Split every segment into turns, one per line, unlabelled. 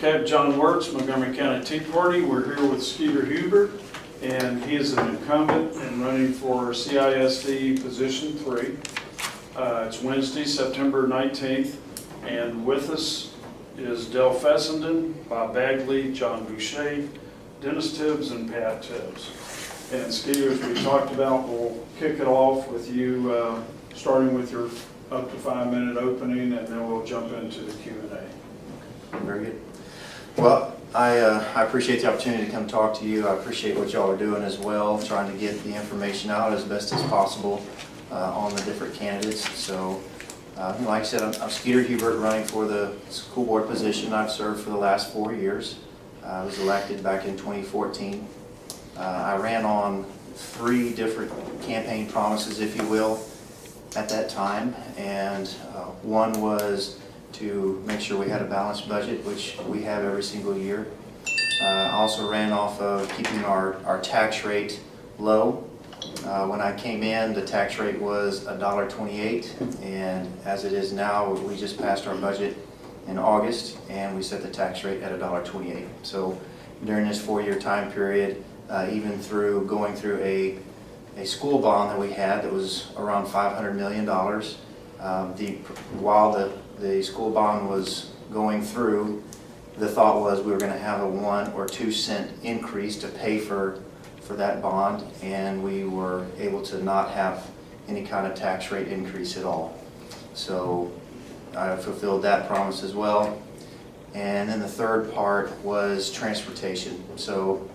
Captain John Wirtz, Montgomery County Tea Party. We're here with Skeeter Hubert, and he is an incumbent and running for CISD Position 3. It's Wednesday, September 19th, and with us is Del Fessenden, Bob Bagley, John Boucher, Dennis Tibbs, and Pat Tibbs. And Skeeter, as we talked about, we'll kick it off with you starting with your up to 5-minute opening, and then we'll jump into the Q&A.
Very good. Well, I appreciate the opportunity to come talk to you. I appreciate what y'all are doing as well, trying to get the information out as best as possible on the different candidates. So, like I said, I'm Skeeter Hubert, running for the school board position. I've served for the last 4 years. I was elected back in 2014. I ran on 3 different campaign promises, if you will, at that time, and one was to make sure we had a balanced budget, which we have every single year. I also ran off of keeping our tax rate low. When I came in, the tax rate was $1.28, and as it is now, we just passed our budget in August, and we set the tax rate at $1.28. So during this 4-year time period, even through going through a school bond that we had that was around $500 million. While the school bond was going through, the thought was we were going to have a 1 or 2 cent increase to pay for that bond, and we were able to not have any kind of tax rate increase at all. So I fulfilled that promise as well. And then the third part was transportation. So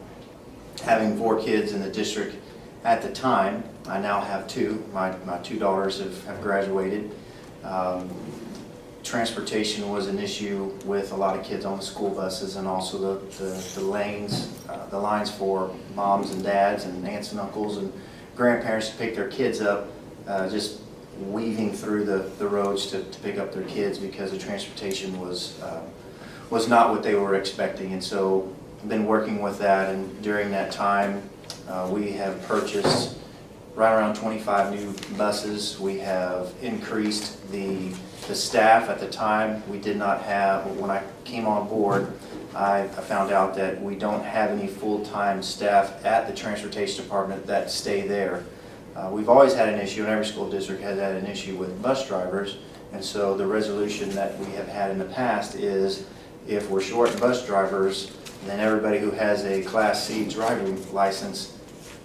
having 4 kids in the district at the time, I now have 2. My 2 daughters have graduated. Transportation was an issue with a lot of kids on the school buses, and also the lanes, the lines for moms and dads and aunts and uncles and grandparents to pick their kids up, just weaving through the roads to pick up their kids because the transportation was not what they were expecting. And so I've been working with that, and during that time we have purchased right around 25 new buses. We have increased the staff. At the time, we did not have, when I came on board, I found out that we don't have any full-time staff at the transportation department that stay there. We've always had an issue, and every school district has had an issue with bus drivers, and so the resolution that we have had in the past is if we're short bus drivers, then everybody who has a Class C driving license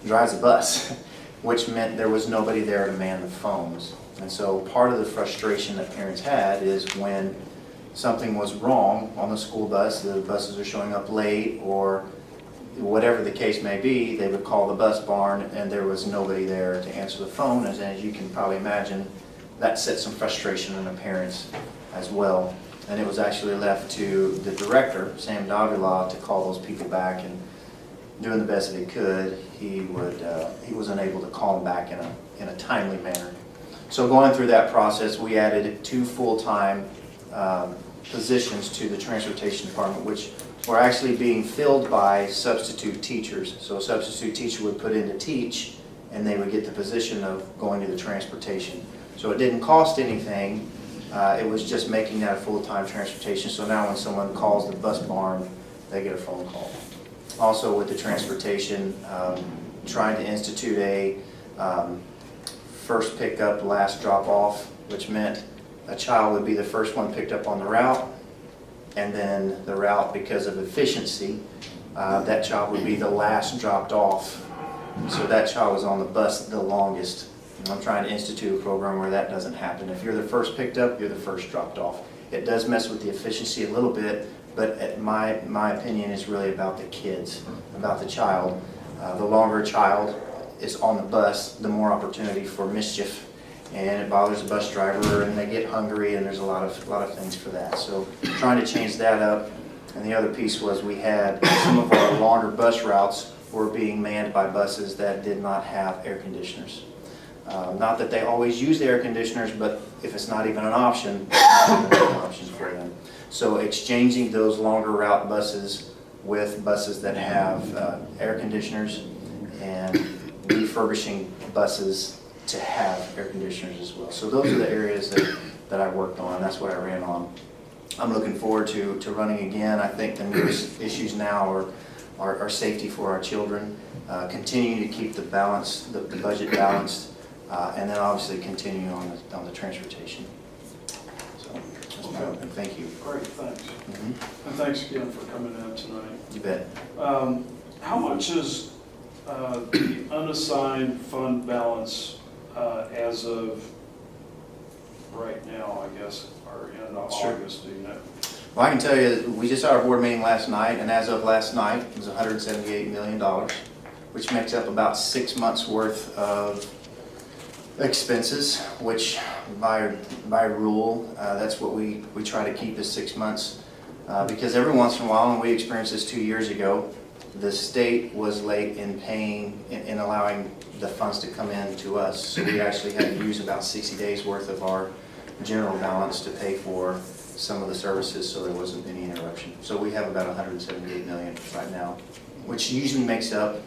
drives a bus, which meant there was nobody there to man the phones. And so part of the frustration that parents had is when something was wrong on the school bus, the buses are showing up late or whatever the case may be, they would call the bus barn and there was nobody there to answer the phone. As you can probably imagine, that set some frustration in the parents as well. And it was actually left to the director, Sam Davila, to call those people back, and doing the best that he could, he was unable to call them back in a timely manner. So going through that process, we added 2 full-time positions to the transportation department, which were actually being filled by substitute teachers. So a substitute teacher would put in to teach, and they would get the position of going to the transportation. So it didn't cost anything. It was just making that a full-time transportation. So now when someone calls the bus barn, they get a phone call. Also with the transportation, trying to institute a first pickup, last drop off, which meant a child would be the first one picked up on the route, and then the route, because of efficiency, that child would be the last dropped off. So that child was on the bus the longest. And I'm trying to institute a program where that doesn't happen. If you're the first picked up, you're the first dropped off. It does mess with the efficiency a little bit, but my opinion is really about the kids, about the child. The longer a child is on the bus, the more opportunity for mischief, and it bothers the bus driver, and they get hungry, and there's a lot of things for that. So trying to change that up. And the other piece was we had some of our longer bus routes were being manned by buses that did not have air conditioners. Not that they always use the air conditioners, but if it's not even an option, it's not even an option for them. So exchanging those longer route buses with buses that have air conditioners, and refurbishing buses to have air conditioners as well. So those are the areas that I worked on. That's what I ran on. I'm looking forward to running again. I think the newest issues now are safety for our children, continuing to keep the budget balanced, and then obviously continue on the transportation. So, that's my open. Thank you.
Great, thanks.
Mm-hmm.
And thanks again for coming in tonight.
You bet.
How much is the unassigned fund balance as of right now, I guess, or in August, do you know?
Well, I can tell you, we just had our board meeting last night, and as of last night, it was $178 million, which makes up about 6 months' worth of expenses, which by rule, that's what we try to keep is 6 months. Because every once in a while, and we experienced this 2 years ago, the state was late in paying, in allowing the funds to come in to us. So we actually had to use about 60 days worth of our general balance to pay for some of the services, so there wasn't any interruption. So we have about $178 million right now, which usually makes up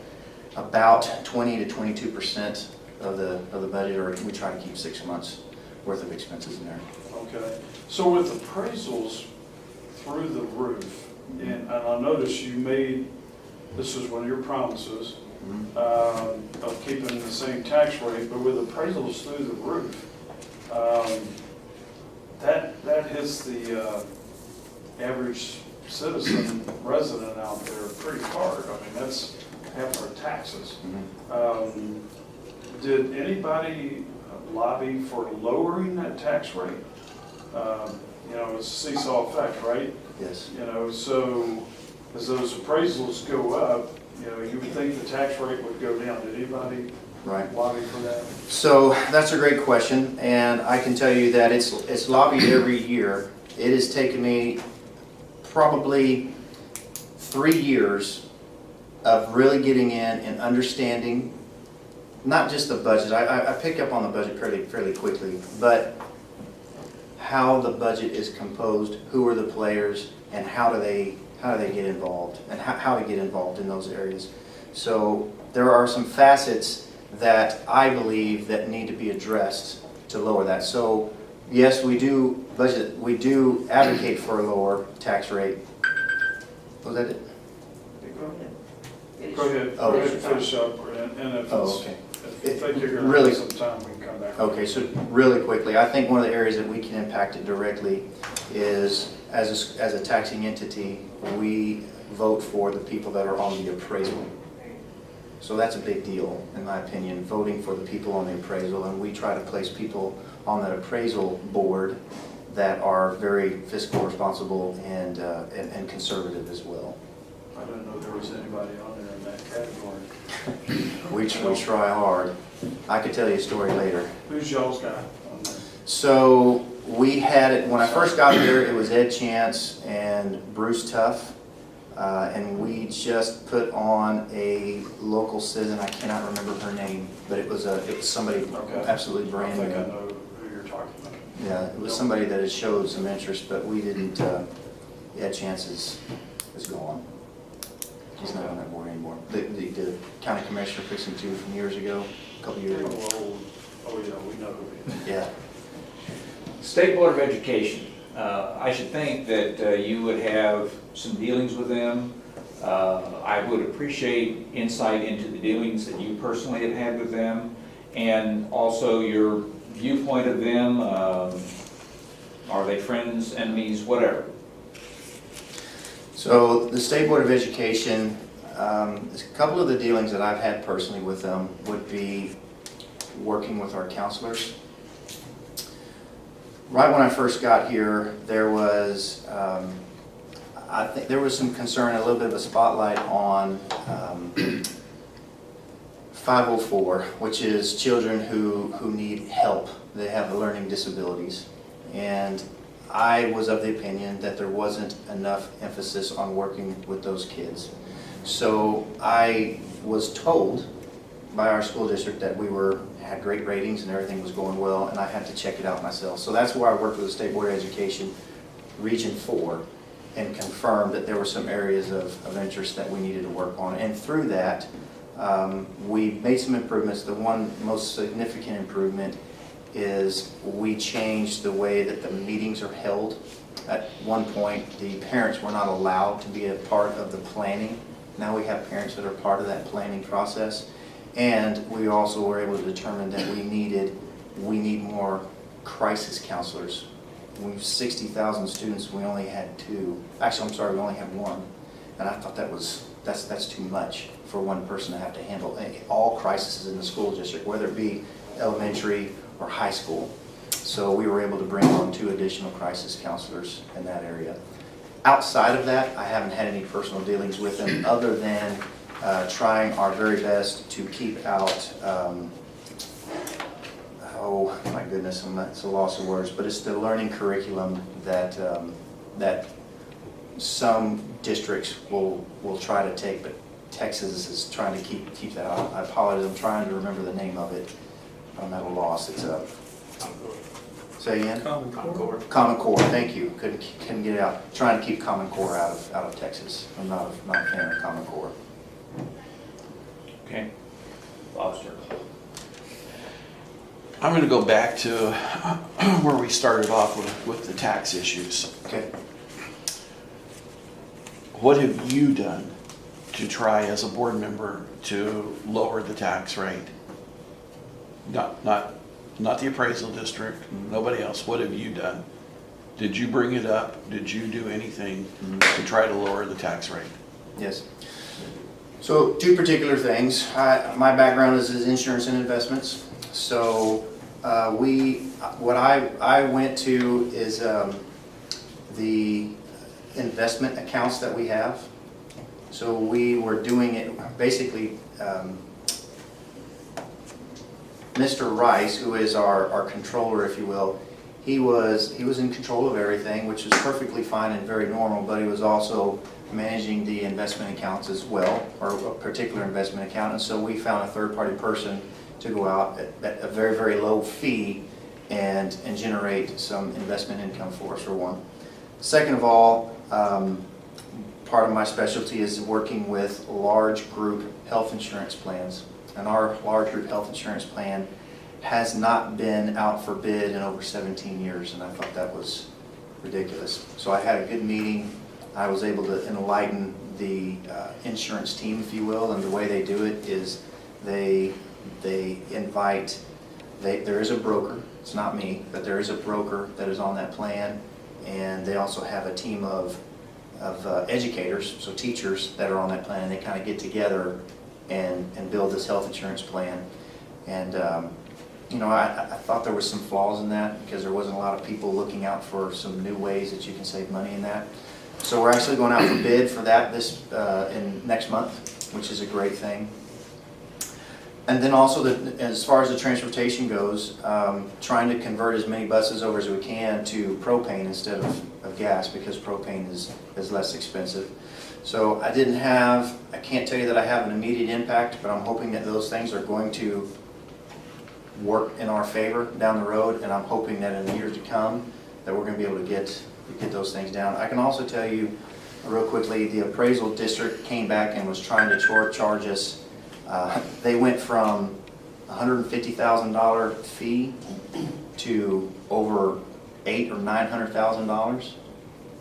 about 20 to 22% of the budget, or we try to keep 6 months worth of expenses in there.
Okay. So with appraisals through the roof, and I noticed you made, this was one of your promises, of keeping the same tax rate, but with appraisals through the roof, that hits the average citizen resident out there pretty hard. I mean, that's half our taxes. Did anybody lobby for lowering that tax rate? You know, it's a seesaw effect, right?
Yes.
You know, so as those appraisals go up, you know, you would think the tax rate would go down. Did anybody lobby for that?
So that's a great question, and I can tell you that it's lobbied every year. It has taken me probably 3 years of really getting in and understanding not just the budget. I picked up on the budget fairly quickly, but how the budget is composed, who are the players, and how do they get involved, and how to get involved in those areas. So there are some facets that I believe that need to be addressed to lower that. So yes, we do advocate for a lower tax rate. Was that it?
Go ahead.
Oh.
Go ahead and finish up, and if
okay.
If you think you're going
Really-
to have some time, we can come back.
Okay, so really quickly, I think one of the areas that we can impact it directly is, as a taxing entity, we vote for the people that are on the appraisal. So that's a big deal, in my opinion, voting for the people on the appraisal, and we try to place people on that appraisal board that are very fiscal responsible and conservative as well.
I didn't know there was anybody on there in that category.
We try hard. I could tell you a story later.
Who's y'all's guy on there?
So we had it, when I first got there, it was Ed Chance and Bruce Tuff. And we just put on a local citizen, I cannot remember her name, but it was somebody absolutely brand new.
I think I know who you're talking about.
Yeah, it was somebody that had showed some interest, but we didn't, Ed Chance is gone. He's not on that board anymore. The county commissioner fixed him to from years ago, a couple years ago.
Oh yeah, we know who he is.
Yeah.
State Board of Education, I should think that you would have some dealings with them. I would appreciate insight into the dealings that you personally have had with them, and also your viewpoint of them. Are they friends, enemies, whatever?
So the State Board of Education, a couple of the dealings that I've had personally with them would be working with our counselors. Right when I first got here, there was, I think there was some concern, a little bit of a spotlight on 504, which is children who need help. They have learning disabilities. And I was of the opinion that there wasn't enough emphasis on working with those kids. So I was told by our school district that we had great ratings and everything was going well, and I had to check it out myself. So that's where I worked with the State Board of Education, Region 4, and confirmed that there were some areas of interest that we needed to work on. And through that, we made some improvements. The one most significant improvement is we changed the way that the meetings are held At one point, the parents were not allowed to be a part of the planning. Now we have parents that are part of that planning process. And we also were able to determine that we need more crisis counselors. We have 60,000 students, we only had 2. Actually, I'm sorry, we only have 1. And I thought that's too much for one person to have to handle all crises in the school district, whether it be elementary or high school. So we were able to bring on 2 additional crisis counselors in that area. Outside of that, I haven't had any personal dealings with them other than trying our very best to keep out, oh my goodness, it's a loss of words, but it's the learning curriculum that that some districts will try to take, but Texas is trying to keep that out. I apologize, I'm trying to remember the name of it. I'm at a loss. It's a, say again?
Common Core.
Common Core, thank you. Couldn't get it out. Trying to keep Common Core out of Texas. I'm not a fan of Common Core.
Okay. Lobster.
I'm going to go back to where we started off with the tax issues.
Okay.
What have you done to try as a board member to lower the tax rate? Not the appraisal district, nobody else. What have you done? Did you bring it up? Did you do anything to try to lower the tax rate?
Yes. So 2 particular things. My background is insurance and investments. So what I went to is the investment accounts that we have. So we were doing it basically. Mr. Rice, who is our controller, if you will, he was in control of everything, which was perfectly fine and very normal, but he was also managing the investment accounts as well, or a particular investment account. And so we found a third-party person to go out at a very, very low fee and generate some investment income for us, for one. Second of all, part of my specialty is working with large group health insurance plans. And our large group health insurance plan has not been out for bid in over 17 years, and I thought that was ridiculous. So I had a good meeting. I was able to enlighten the insurance team, if you will, and the way they do it is there is a broker, it's not me, but there is a broker that is on that plan, and they also have a team of educators, so teachers that are on that plan, and they kind of get together and build this health insurance plan. And you know, I thought there was some flaws in that because there wasn't a lot of people looking out for some new ways that you can save money in that. So we're actually going out for bid for that in next month, which is a great thing. And then also, as far as the transportation goes, trying to convert as many buses over as we can to propane instead of gas, because propane is less expensive. So I can't tell you that I have an immediate impact, but I'm hoping that those things are going to work in our favor down the road, and I'm hoping that in the years to come that we're going to be able to get those things down. I can also tell you real quickly, the appraisal district came back and was trying to charge us. They went from $150,000 fee to over $800,000 or $900,000.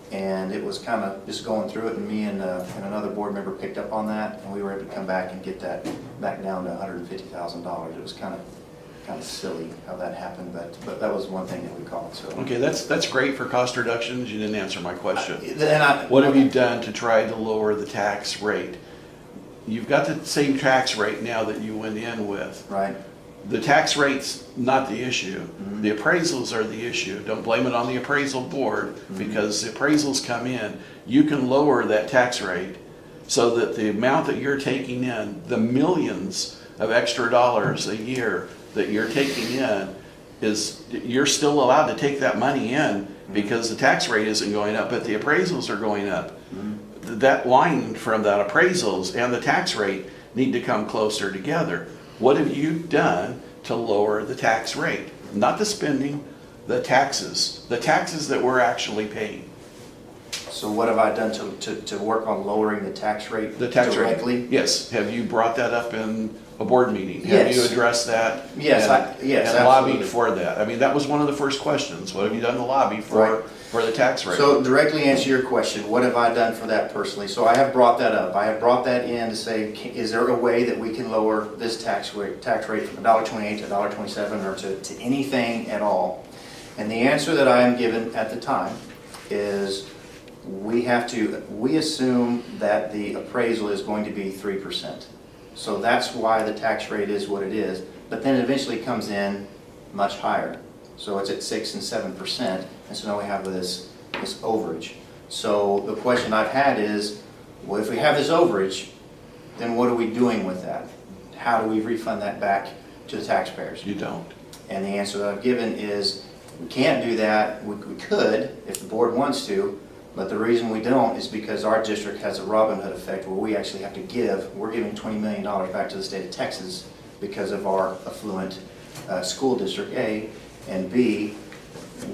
And it was kind of just going through it, and me and another board member picked up on that, and we were able to come back and get that back down to $150,000. It was kind of silly how that happened, but that was one thing that we caught. So
Okay, that's great for cost reductions. You didn't answer my question.
What
What have you done to try to lower the tax rate? You've got the same tax rate now that you went in with.
Right.
The tax rate's not the issue. The appraisals are the issue. Don't blame it on the appraisal board, because the appraisals come in. You can lower that tax rate so that the amount that you're taking in, the millions of extra dollars a year that you're taking in, you're still allowed to take that money in because the tax rate isn't going up, but the appraisals are going up. That line from that appraisals and the tax rate need to come closer together. What have you done to lower the tax rate? Not the spending, the taxes that we're actually paying.
So what have I done to work on lowering the tax rate
The tax
directly?
rate, yes. Have you brought that up in a board meeting. Have you
Yes.
addressed that?
Yes,
And-
yes,
And lobbied
absolutely.
for that? I mean, that was one of the first questions. What have you done to lobby
Right.
for the tax rate?
So directly answer your question, what have I done for that personally? So I have brought that up. I have brought that in to say, is there a way that we can lower this tax rate from $1.28 to $1.27 or to anything at all? And the answer that I am given at the time is we assume that the appraisal is going to be 3%. So that's why the tax rate is what it is, but then it eventually comes in much higher. So it's at 6 and 7%, and so now we have this overage. So the question I've had is, well, if we have this overage, then what are we doing with that? How do we refund that back to the taxpayers?
You don't.
And the answer that I've given is, we can't do that. We could, if the board wants to, but the reason we don't is because our district has a Robin Hood effect where we actually have to we're giving $20 million back to the state of Texas because of our affluent school district, A, and B,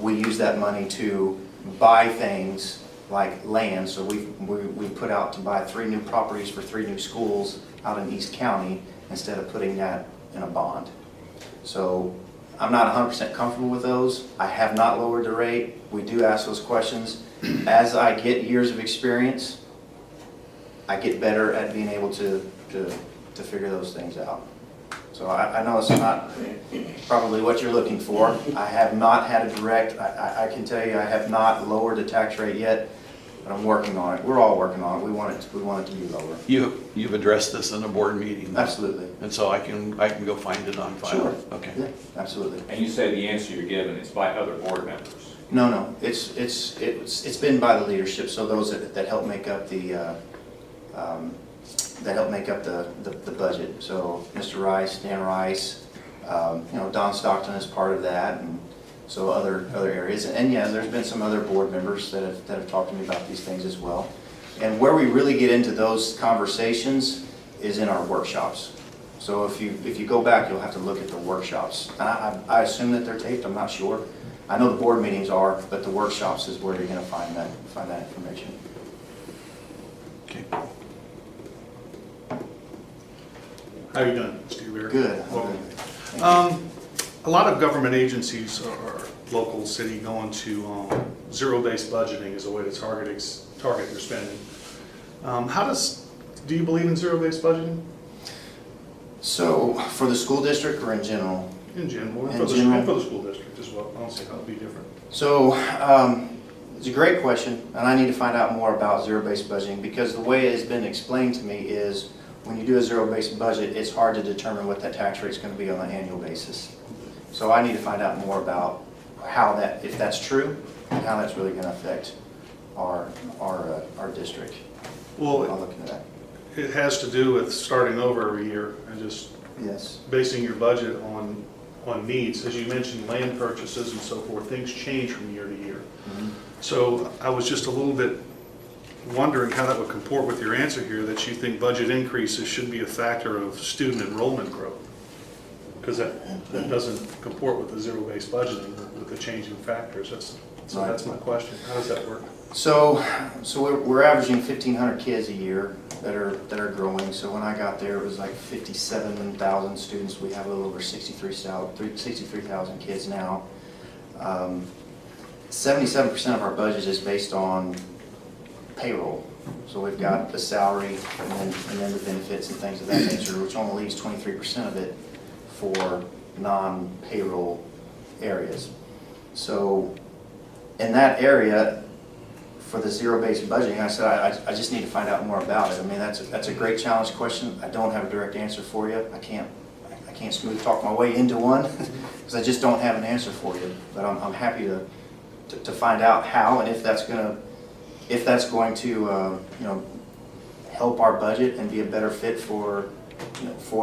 we use that money to buy things like land. So we put out to buy 3 new properties for 3 new schools out in East County instead of putting that in a bond. So I'm not 100% comfortable with those. I have not lowered the rate. We do ask those questions. As I get years of experience, I get better at being able to figure those things out. So I know it's not probably what you're looking for. I have not had a direct, I can tell you I have not lowered the tax rate yet, but I'm working on it. We're all working on it. We want it to be lower.
You've addressed this in a board meeting?
Absolutely.
And so I can go find it on file?
Sure.
Okay.
Yeah, absolutely.
And you say the answer you're given is by other board members.
No, it's been by the leadership, so those that help make up the budget. So Mr. Rice, Dan Rice, Don Stockton is part of that, and so other areas. And yeah, there's been some other board members that have talked to me about these things as well. And where we really get into those conversations is in our workshops. So if you go back, you'll have to look at the workshops. I assume that they're taped. I'm not sure. I know the board meetings are, but the workshops is where you're going to find that information.
Okay.
How you doing, Steve Hubert?
Good.
Welcome. A lot of government agencies or local city going to zero-based budgeting as a way to target their spending. Do you believe in zero-based budgeting?
So for the school district or in general?
In general, and
In
for
general.
the school district as well. I don't see how it'd be different.
So it's a great question, and I need to find out more about zero-based budgeting because the way it has been explained to me is when you do a zero-based budget, it's hard to determine what that tax rate is going to be on an annual basis. So I need to find out more about how that, if that's true, and how that's really going to affect our district. I'll
Well,
look into that.
it has to do with starting over every year and just
Yes.
basing your budget on needs. As you mentioned, land purchases and so forth, things change from year to year.
Mhm.
So I was just a little bit wondering how that would comport with your answer here, that you think budget increases should be a factor of student enrollment growth. Because that doesn't comport with the zero-based budgeting, with the changing factors. That's my question. How does that work?
So we're averaging 1,500 kids a year that are growing. So when I got there, it was like 57,000 students. We have a little over 63,000 kids now. 77% of our budget is based on payroll. So we've got the salary and then the benefits and things of that nature, which only leaves 23% of it for non-payroll areas. So in that area, for the zero-based budgeting, I said I just need to find out more about it. I mean, that's a great challenge question. I don't have a direct answer for you. I can't smooth talk my way into one because I just don't have an answer for you. But I'm happy to find out how and if that's going to help our budget and be a better fit for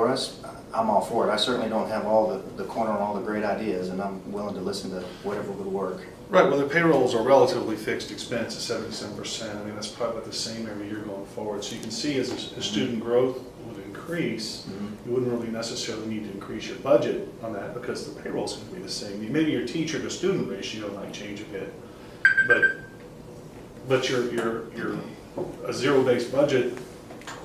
us. I'm all for it. I certainly don't have all the corner on all the great ideas, and I'm willing to listen to whatever would work.
Right, well, the payrolls are relatively fixed expense at 77%. I mean, that's probably about the same every year going forward. So you can see as student growth would increase, you wouldn't really necessarily need to increase your budget on that because the payroll's going to be the same. Maybe your teacher to student ratio might change a bit, but your a zero-based budget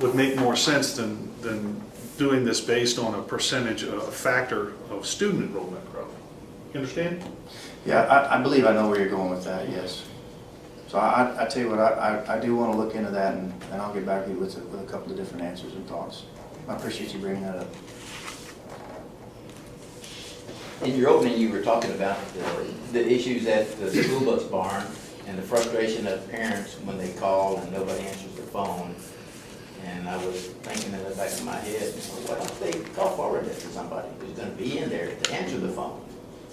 would make more sense than doing this based on a percentage, a factor of student enrollment growth. You understand?
Yeah, I believe I know where you're going with that, yes. So I tell you what, I do want to look into that, and I'll get back to you with a couple of different answers and thoughts. I appreciate you bringing that up.
In your opening, you were talking about the issues at the school bus barn and the frustration of parents when they call and nobody answers the phone. And I was thinking in the back of my head, what if they call forward that to somebody who's going to be in there to answer the phone?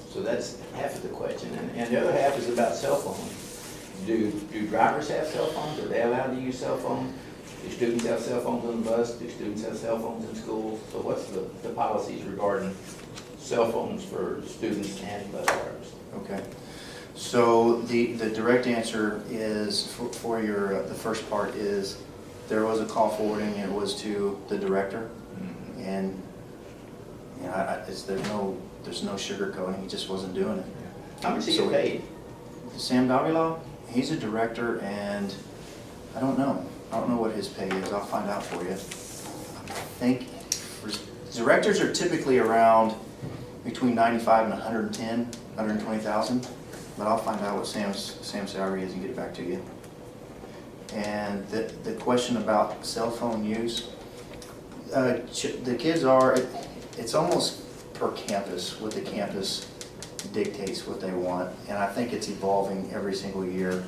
So that's half of the question. And the other half is about cell phones. Do drivers have cell phones? Are they allowed to use cell phones? Do students have cell phones on the bus? Do students have cell phones in schools? So what's the policies regarding cell phones for students and bus drivers?
Okay. So the direct answer is, for your, the first part is, there was a call forwarding, it was to the director, and you know, there's no sugarcoating, he just wasn't doing it.
How much do
So
you get paid?
Sam Davila, he's a director, and I don't know what his pay is, I'll find out for you. I think, directors are typically around between 95 and 110, 120,000, but I'll find out what Sam's salary is and get it back to you. And the question about cell phone use, the kids are, it's almost per campus, what the campus dictates what they want, and I think it's evolving every single year.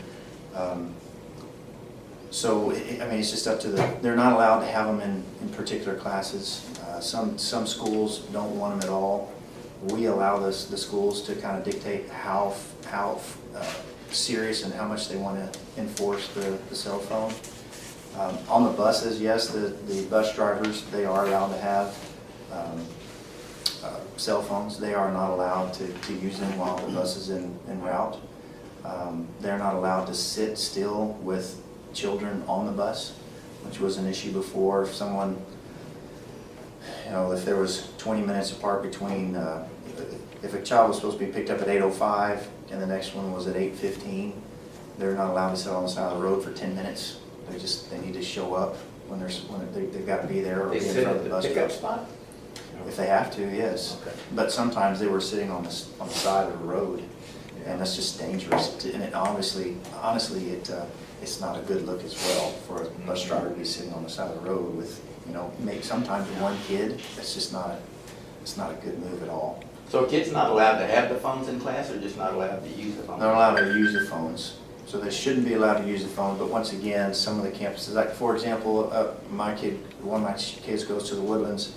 So, I mean, it's just up to they're not allowed to have them in particular classes. Some schools don't want them at all. We allow the schools to kind of dictate how serious and how much they want to enforce the cell phone. On the buses, yes, the bus drivers, they are allowed to have cell phones. They are not allowed to use them while the bus is en route. They're not allowed to sit still with children on the bus, which was an issue before. If someone, you know, if there was 20 minutes apart between, if a child was supposed to be picked up at 8:05 and the next one was at 8:15, they're not allowed to sit on the side of the road for 10 minutes. They need to show up when they've got to be there or
They
be in
sit
front
at
of the
the
bus
pickup
stop.
spot?
If they have to, yes.
Okay.
But sometimes they were sitting on the side of the road, and that's just dangerous. And it honestly, it's not a good look as well for a bus driver to be sitting on the side of the road with, you know, sometimes one kid. That's just not a good move at all.
So kids not allowed to have the phones in class or just not allowed to use the phones?
They're allowed to use the phones, so they shouldn't be allowed to use the phone. But once again, some of the campuses, like for example, one of my kids goes to the Woodlands.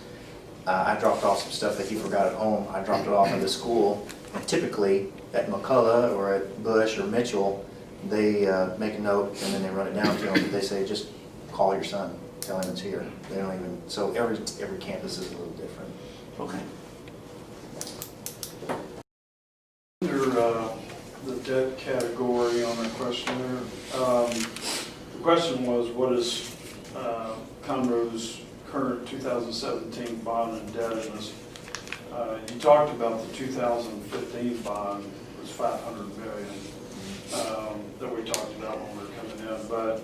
I dropped off some stuff that he forgot at home. I dropped it off at the school, and typically at McCullough or at Bush or Mitchell, they make a note and then they run it down to him. They say, just call your son, tell him it's here. They don't even. So every campus is a little different.
Okay.
Under the debt category on that question there, the question was, what is Conroe's current 2017 bond indebtedness? You talked about the 2015 bond was $500 million that we talked about when we were coming in, but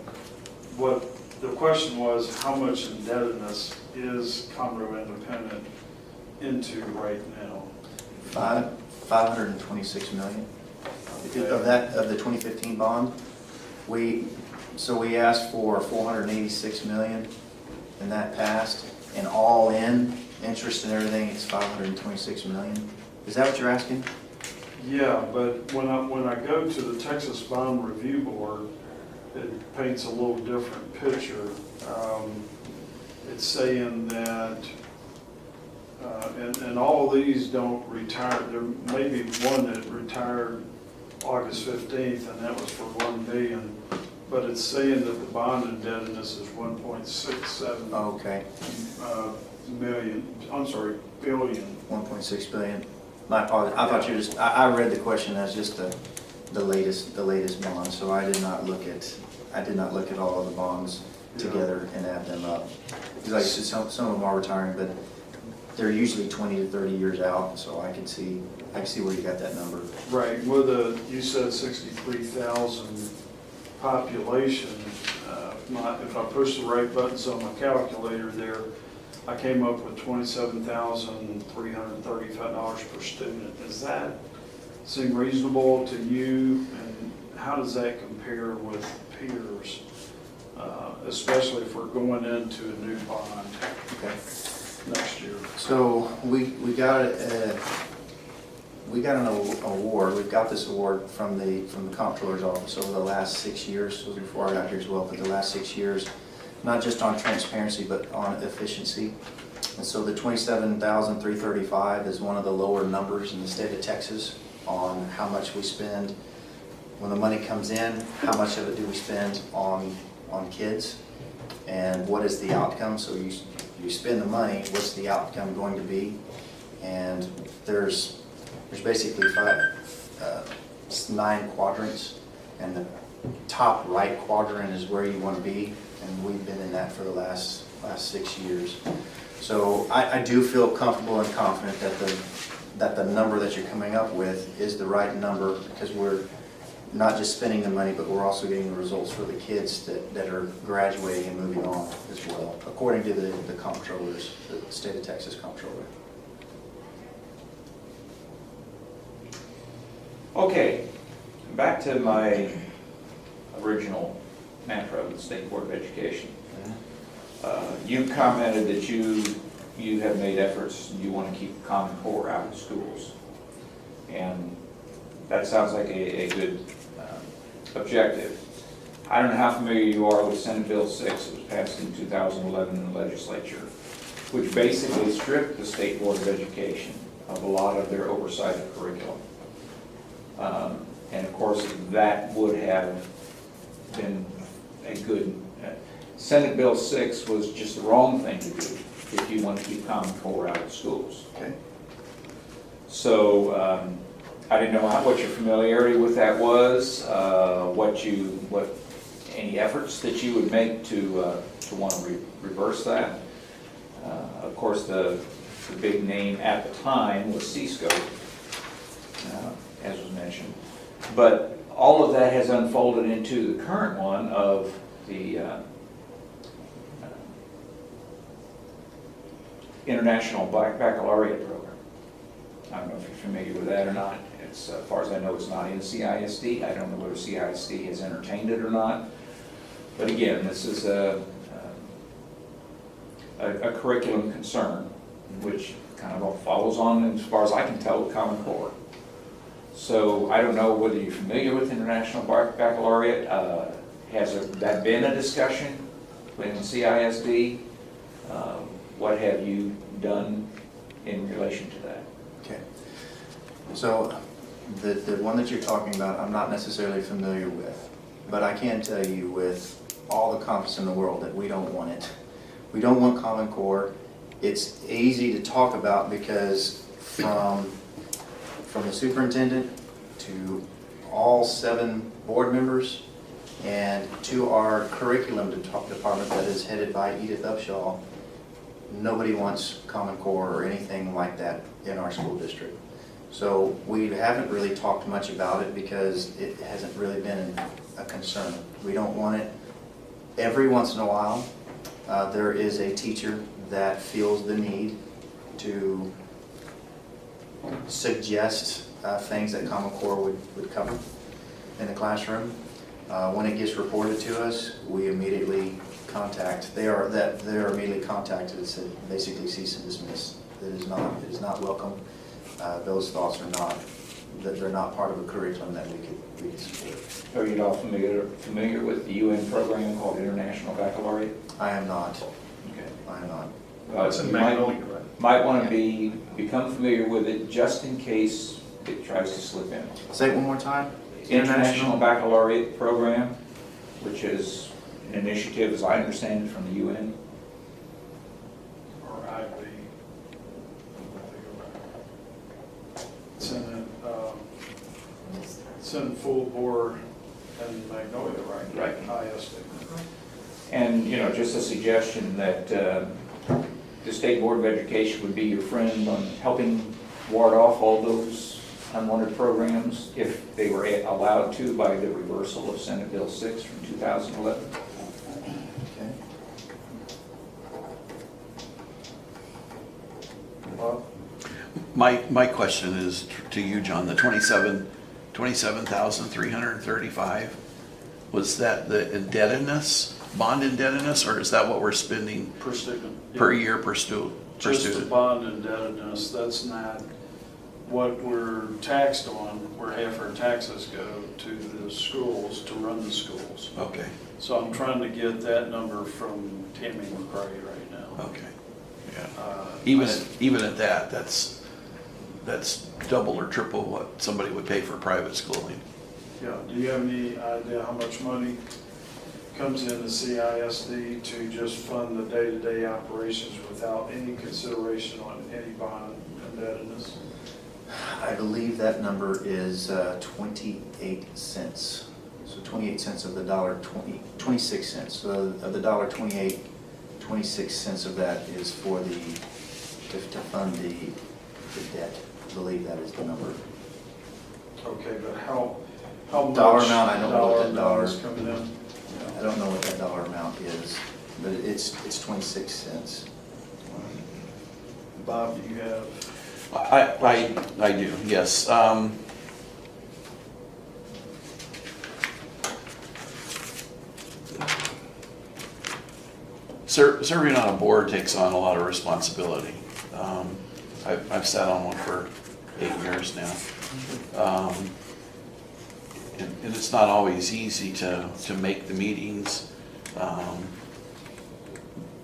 what the question was, how much indebtedness is Conroe Independent into right now?
526 million. Of the 2015 bond, we asked for 486 million, and that passed, and all in interest and everything, it's 526 million. Is that what you're asking?
Yeah, but when I go to the Texas Bond Review Board, it paints a little different picture. It's saying that, and all of these don't retire. There may be one that retired August 15th, and that was for $1 billion. But it's saying that the bond indebtedness is 1.67
Okay,
billion.
1.6 billion. My apologies. I thought you just. I read the question as just the latest bond, so I did not look at all of the bonds together and add them up. Because like I said, some of them are retiring, but they're usually 20 to 30 years out, so I can see where you got that number.
Right. With you said 63,000 population. If I push the right buttons on my calculator there, I came up with $27,335 per student. Does that seem reasonable to you? And how does that compare with peers, especially if we're going into a new bond
Okay.
next year?
So we got an award. We've got this award from the comptroller's office over the last 6 years. It was before I got here as well, but the last 6 years, not just on transparency, but on efficiency. And so the 27,335 is one of the lower numbers in the state of Texas on how much we spend. When the money comes in, how much of it do we spend on kids? And what is the outcome? So you spend the money, what's the outcome going to be? And there's basically 9 quadrants, and the top right quadrant is where you want to be, and we've been in that for the last 6 years. So I do feel comfortable and confident that the number that you're coming up with is the right number, because we're not just spending the money, but we're also getting the results for the kids that are graduating and moving on as well, according to the comptrollers, the state of Texas comptroller.
Okay, back to my original mantra of the State Board of Education. You commented that you have made efforts, and you want to keep Common Core out of schools. And that sounds like a good objective. I don't know how familiar you are with Senate Bill 6. It was passed in 2011 in the legislature, which basically stripped the State Board of Education of a lot of their oversight of curriculum. And of course, that would have been a good, Senate Bill 6 was just the wrong thing to do if you want to keep Common Core out of schools.
Okay.
So I didn't know what your familiarity with that was, any efforts that you would make to want to reverse that. Of course, the big name at the time was Cisco, as was mentioned. But all of that has unfolded into the current one of the International Baccalaureate Program. I don't know if you're familiar with that or not. It's, as far as I know, it's not in CISD. I don't know whether CISD has entertained it or not. But again, this is a curriculum concern, which kind of follows on, as far as I can tell, with Common Core. So I don't know whether you're familiar with International Baccalaureate. Has that been a discussion within CISD? What have you done in relation to that?
Okay. So the one that you're talking about, I'm not necessarily familiar with, but I can tell you with all the confidence in the world that we don't want it. We don't want Common Core. It's easy to talk about because from the superintendent to all 7 board members and to our curriculum department that is headed by Edith Upshaw, nobody wants Common Core or anything like that in our school district. So we haven't really talked much about it because it hasn't really been a concern. We don't want it. Every once in a while, there is a teacher that feels the need to suggest things that Common Core would cover in the classroom. When it gets reported to us, we immediately contact. They are immediately contacted and said, basically cease and dismiss. It is not welcome. Those thoughts are not. They're not part of a curriculum that we could support.
Are you all familiar with the UN program called International Baccalaureate?
I am not.
Okay.
I am not.
It's in
You
Magnolia, right?
might want to become familiar with it just in case it tries to slip in.
Say it one more time.
International Baccalaureate Program, which is an initiative, as I understand it, from the UN.
Or IB. It's in full bore in Magnolia, right?
Right.
ISD.
And, you know, just a suggestion that the State Board of Education would be your friend on helping ward off all those unwanted programs if they were allowed to by the reversal of Senate Bill 6 from 2011.
Okay.
My question is to you, John, the 27,335, was that the indebtedness, bond indebtedness, or is that what we're spending
Per student.
per year per student?
Just the bond indebtedness, that's not what we're taxed on, where half our taxes go to the schools, to run the schools.
Okay,
So I'm trying to get that number from Tammy McCray right now.
okay, yeah.
Uh,
Even at that, that's double or triple what somebody would pay for private schooling.
Yeah, do you have any idea how much money comes into CISD to just fund the day-to-day operations without any consideration on any bond indebtedness?
I believe that number is 28 cents. So 28 cents of the dollar, 26 cents. So of the dollar 28, 26 cents of that is for to fund the debt. I believe that is the number.
Okay, but how much?
Dollar amount, I don't know what that dollar
is coming in?
I don't know what that dollar amount is, but it's 26 cents.
Bob, do you have?
I do, yes. Serving on a board takes on a lot of responsibility. I've sat on one for 8 years now. And it's not always easy to make the meetings.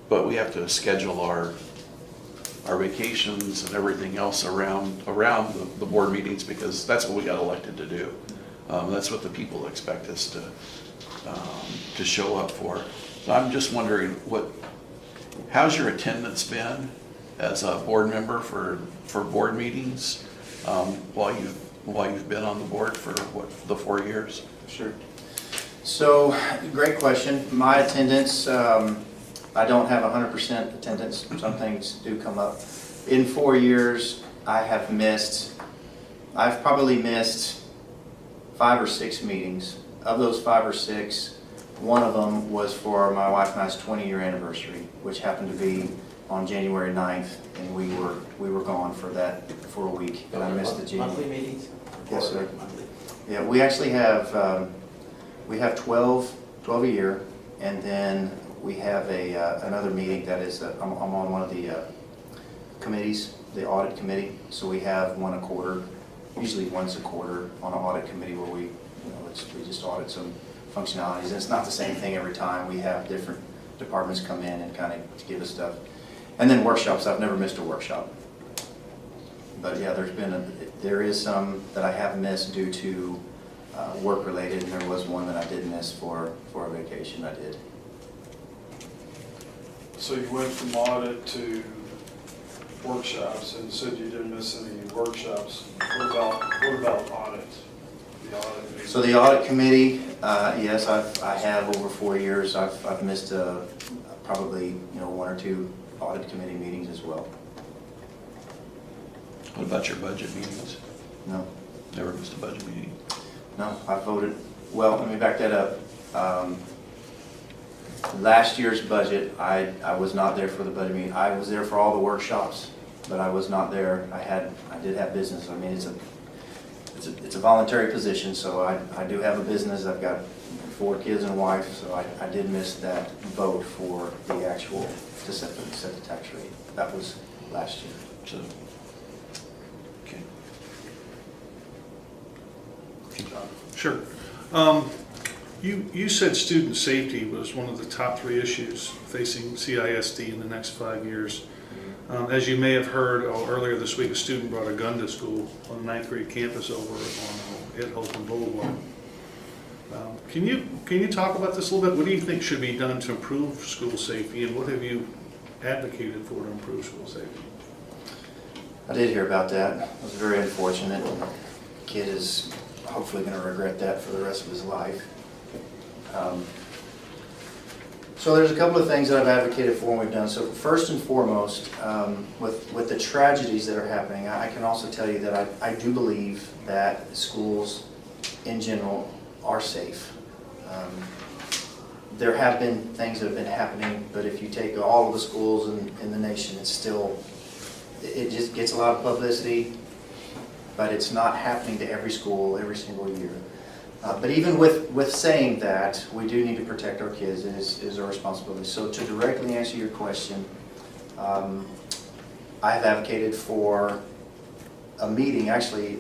But we have to schedule our vacations and everything else around the board meetings, because that's what we got elected to do. That's what the people expect us to show up for. So I'm just wondering, how's your attendance been as a board member for board meetings while you've been on the board for the 4 years?
Sure.
So, great question. My attendance, I don't have 100% attendance. Some things do come up. In 4 years, I've probably missed 5 or 6 meetings. Of those 5 or 6, one of them was for my wife and I's 20-year anniversary, which happened to be on January 9th, and we were gone for a week, and I missed the January.
Monthly meetings?
Yes, sir.
Monthly.
Yeah, we actually have 12 a year, and then we have another meeting that is, I'm on one of the committees, the audit committee, so we have one a quarter, usually once a quarter on an audit committee where we just audit some functionalities. And it's not the same thing every time. We have different departments come in and kind of give us stuff. And then workshops, I've never missed a workshop. But yeah, there is some that I have missed due to work related, and there was one that I did miss for a vacation I did.
So you went from audit to workshops, and said you didn't miss any workshops. What about audit? The audit meeting?
So the audit committee, yes, I have over 4 years. I've missed probably 1 or 2 audit committee meetings as well.
What about your budget meetings?
No,
Never missed a budget meeting?
no, I voted. Well, let me back that up. Last year's budget, I was not there for the budget meeting. I was there for all the workshops, but I was not there. I did have business. I mean, it's a voluntary position, so I do have a business. I've got 4 kids and a wife, so I did miss that vote for the actual to set the tax rate. That was last year.
So, okay.
Sure. You said student safety was one of the top 3 issues facing CISD in the next 5 years. As you may have heard earlier this week, a student brought a gun to school on the 9th grade campus over on Holcomb Boulevard. Can you talk about this a little bit? What do you think should be done to improve school safety, and what have you advocated for to improve school safety?
I did hear about that. It was very unfortunate. The kid is hopefully going to regret that for the rest of his life. So there's a couple of things that I've advocated for and we've done. So first and foremost, with the tragedies that are happening, I can also tell you that I do believe that schools in general are safe. There have been things that have been happening, but if you take all of the schools in the nation, it's still it just gets a lot of publicity, but it's not happening to every school every single year. But even with saying that, we do need to protect our kids, and is our responsibility. So to directly answer your question, I have advocated for a meeting, actually,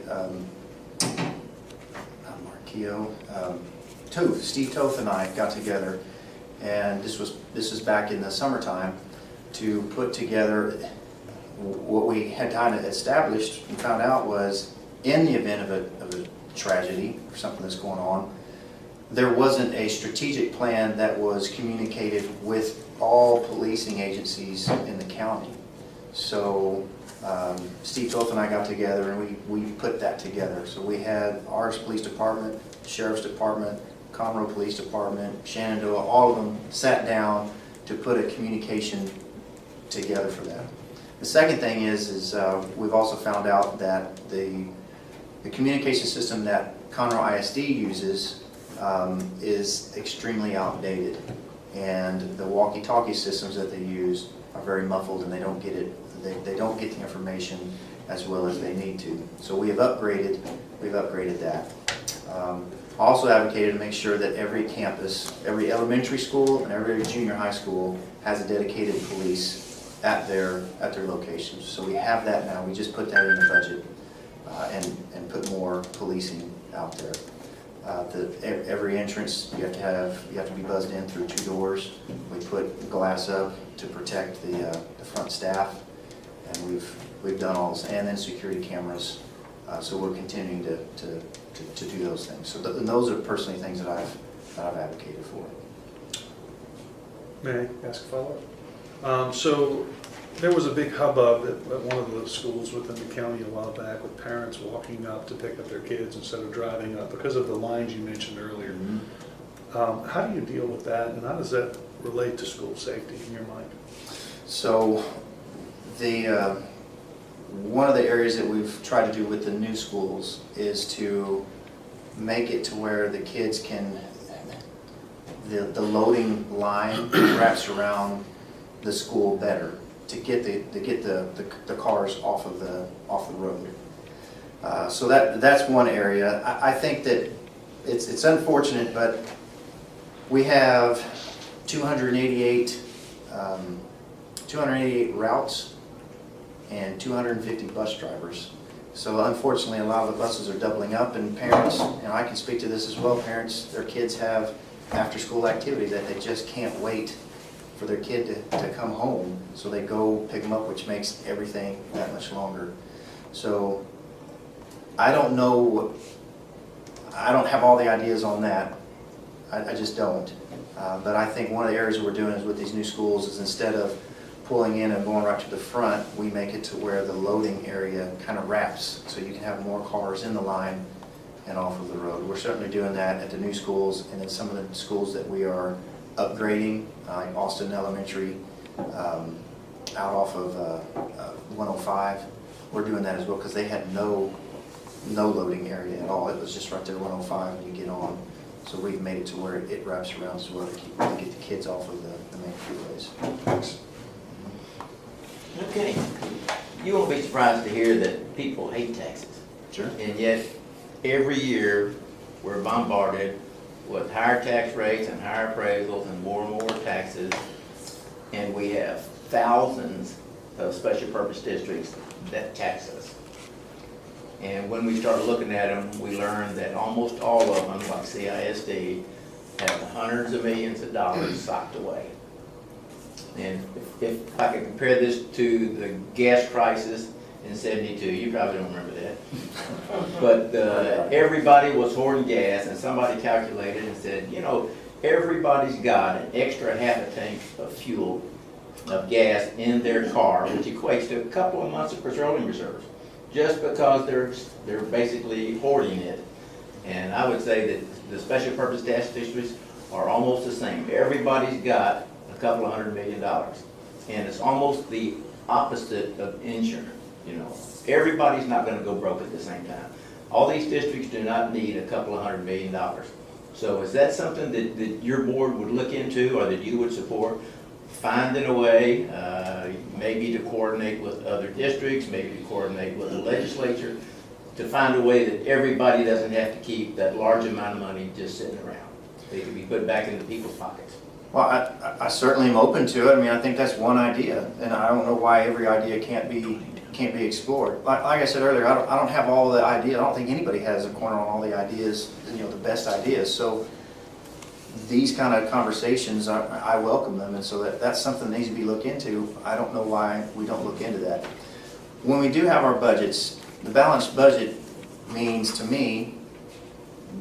Marquio, Steve Toth and I got together, and this was back in the summertime, to put together what we had kind of established and found out was, in the event of a tragedy or something that's going on, there wasn't a strategic plan that was communicated with all policing agencies in the county. So Steve Toth and I got together and we put that together. So we had our police department, sheriff's department, Conroe Police Department, Shenandoah, all of them sat down to put a communication together for that. The second thing is we've also found out that the communication system that Conroe ISD uses is extremely outdated, and the walkie-talkie systems that they use are very muffled, and they don't get it. They don't get the information as well as they need to. So we have upgraded. We've upgraded that. Also advocated to make sure that every campus, every elementary school, and every junior high school has a dedicated police at their locations. So we have that now. We just put that in the budget and put more policing out there. Every entrance you have to be buzzed in through 2 doors. We put glass up to protect the front staff, and we've done all this, and then security cameras. So we're continuing to do those things. So and those are personally things that I've advocated for.
May I ask a follow-up? So there was a big hubbub at one of the schools within the county a while back with parents walking up to pick up their kids instead of driving up because of the lines you mentioned earlier. Mm-hmm. How do you deal with that, and how does that relate to school safety in your mind?
So one of the areas that we've tried to do with the new schools is to make it to where the kids can, the loading line wraps around the school better to get the cars off the road. So that's one area. I think that it's unfortunate, but we have 288 routes and 250 bus drivers. So unfortunately, a lot of the buses are doubling up, and parents, I can speak to this as well, parents, their kids have after-school activities that they just can't wait for their kid to come home, so they go pick them up, which makes everything that much longer. So I don't know, I don't have all the ideas on that. I just don't. But I think one of the areas that we're doing is with these new schools is instead of pulling in and going right to the front, we make it to where the loading area kind of wraps, so you can have more cars in the line and off of the road. We're certainly doing that at the new schools, and then some of the schools that we are upgrading, like Austin Elementary, out off of 105. We're doing that as well because they had no loading area at all. It was just right there 105 when you get on. So we've made it to where it wraps around as well to get the kids off of the main freeways.
Okay. You won't be surprised to hear that people hate taxes.
Sure.
And yet, every year, we're bombarded with higher tax rates and higher appraisals and more taxes. And we have thousands of special purpose districts that tax us. And when we started looking at them, we learned that almost all of them, like CISD, have hundreds of millions of dollars socked away. And if I could compare this to the gas crisis in '72, you probably don't remember that. But everybody was hoarding gas, and somebody calculated and said, everybody's got an extra half a tank of fuel, of gas in their car, which equates to a couple of months of petroleum reserves, just because they're basically hoarding it. And I would say that the special purpose tax districts are almost the same. Everybody's got a couple of $100 million. And it's almost the opposite of insurance, Everybody's not gonna go broke at the same time. All these districts do not need a couple of $100 million. So is that something that your board would look into or that you would support finding a way, maybe to coordinate with other districts, maybe to coordinate with the legislature, to find a way that everybody doesn't have to keep that large amount of money just sitting around. They can be put back into people's pockets.
Well, I certainly am open to it. I mean, I think that's one idea, and I don't know why every idea can't be explored. Like I said earlier, I don't have all the ideas. I don't think anybody has a corner on all the ideas, you know, the best ideas. So these kind of conversations, I welcome them, and so that's something that needs to be looked into. I don't know why we don't look into that. When we do have our budgets, the balanced budget means to me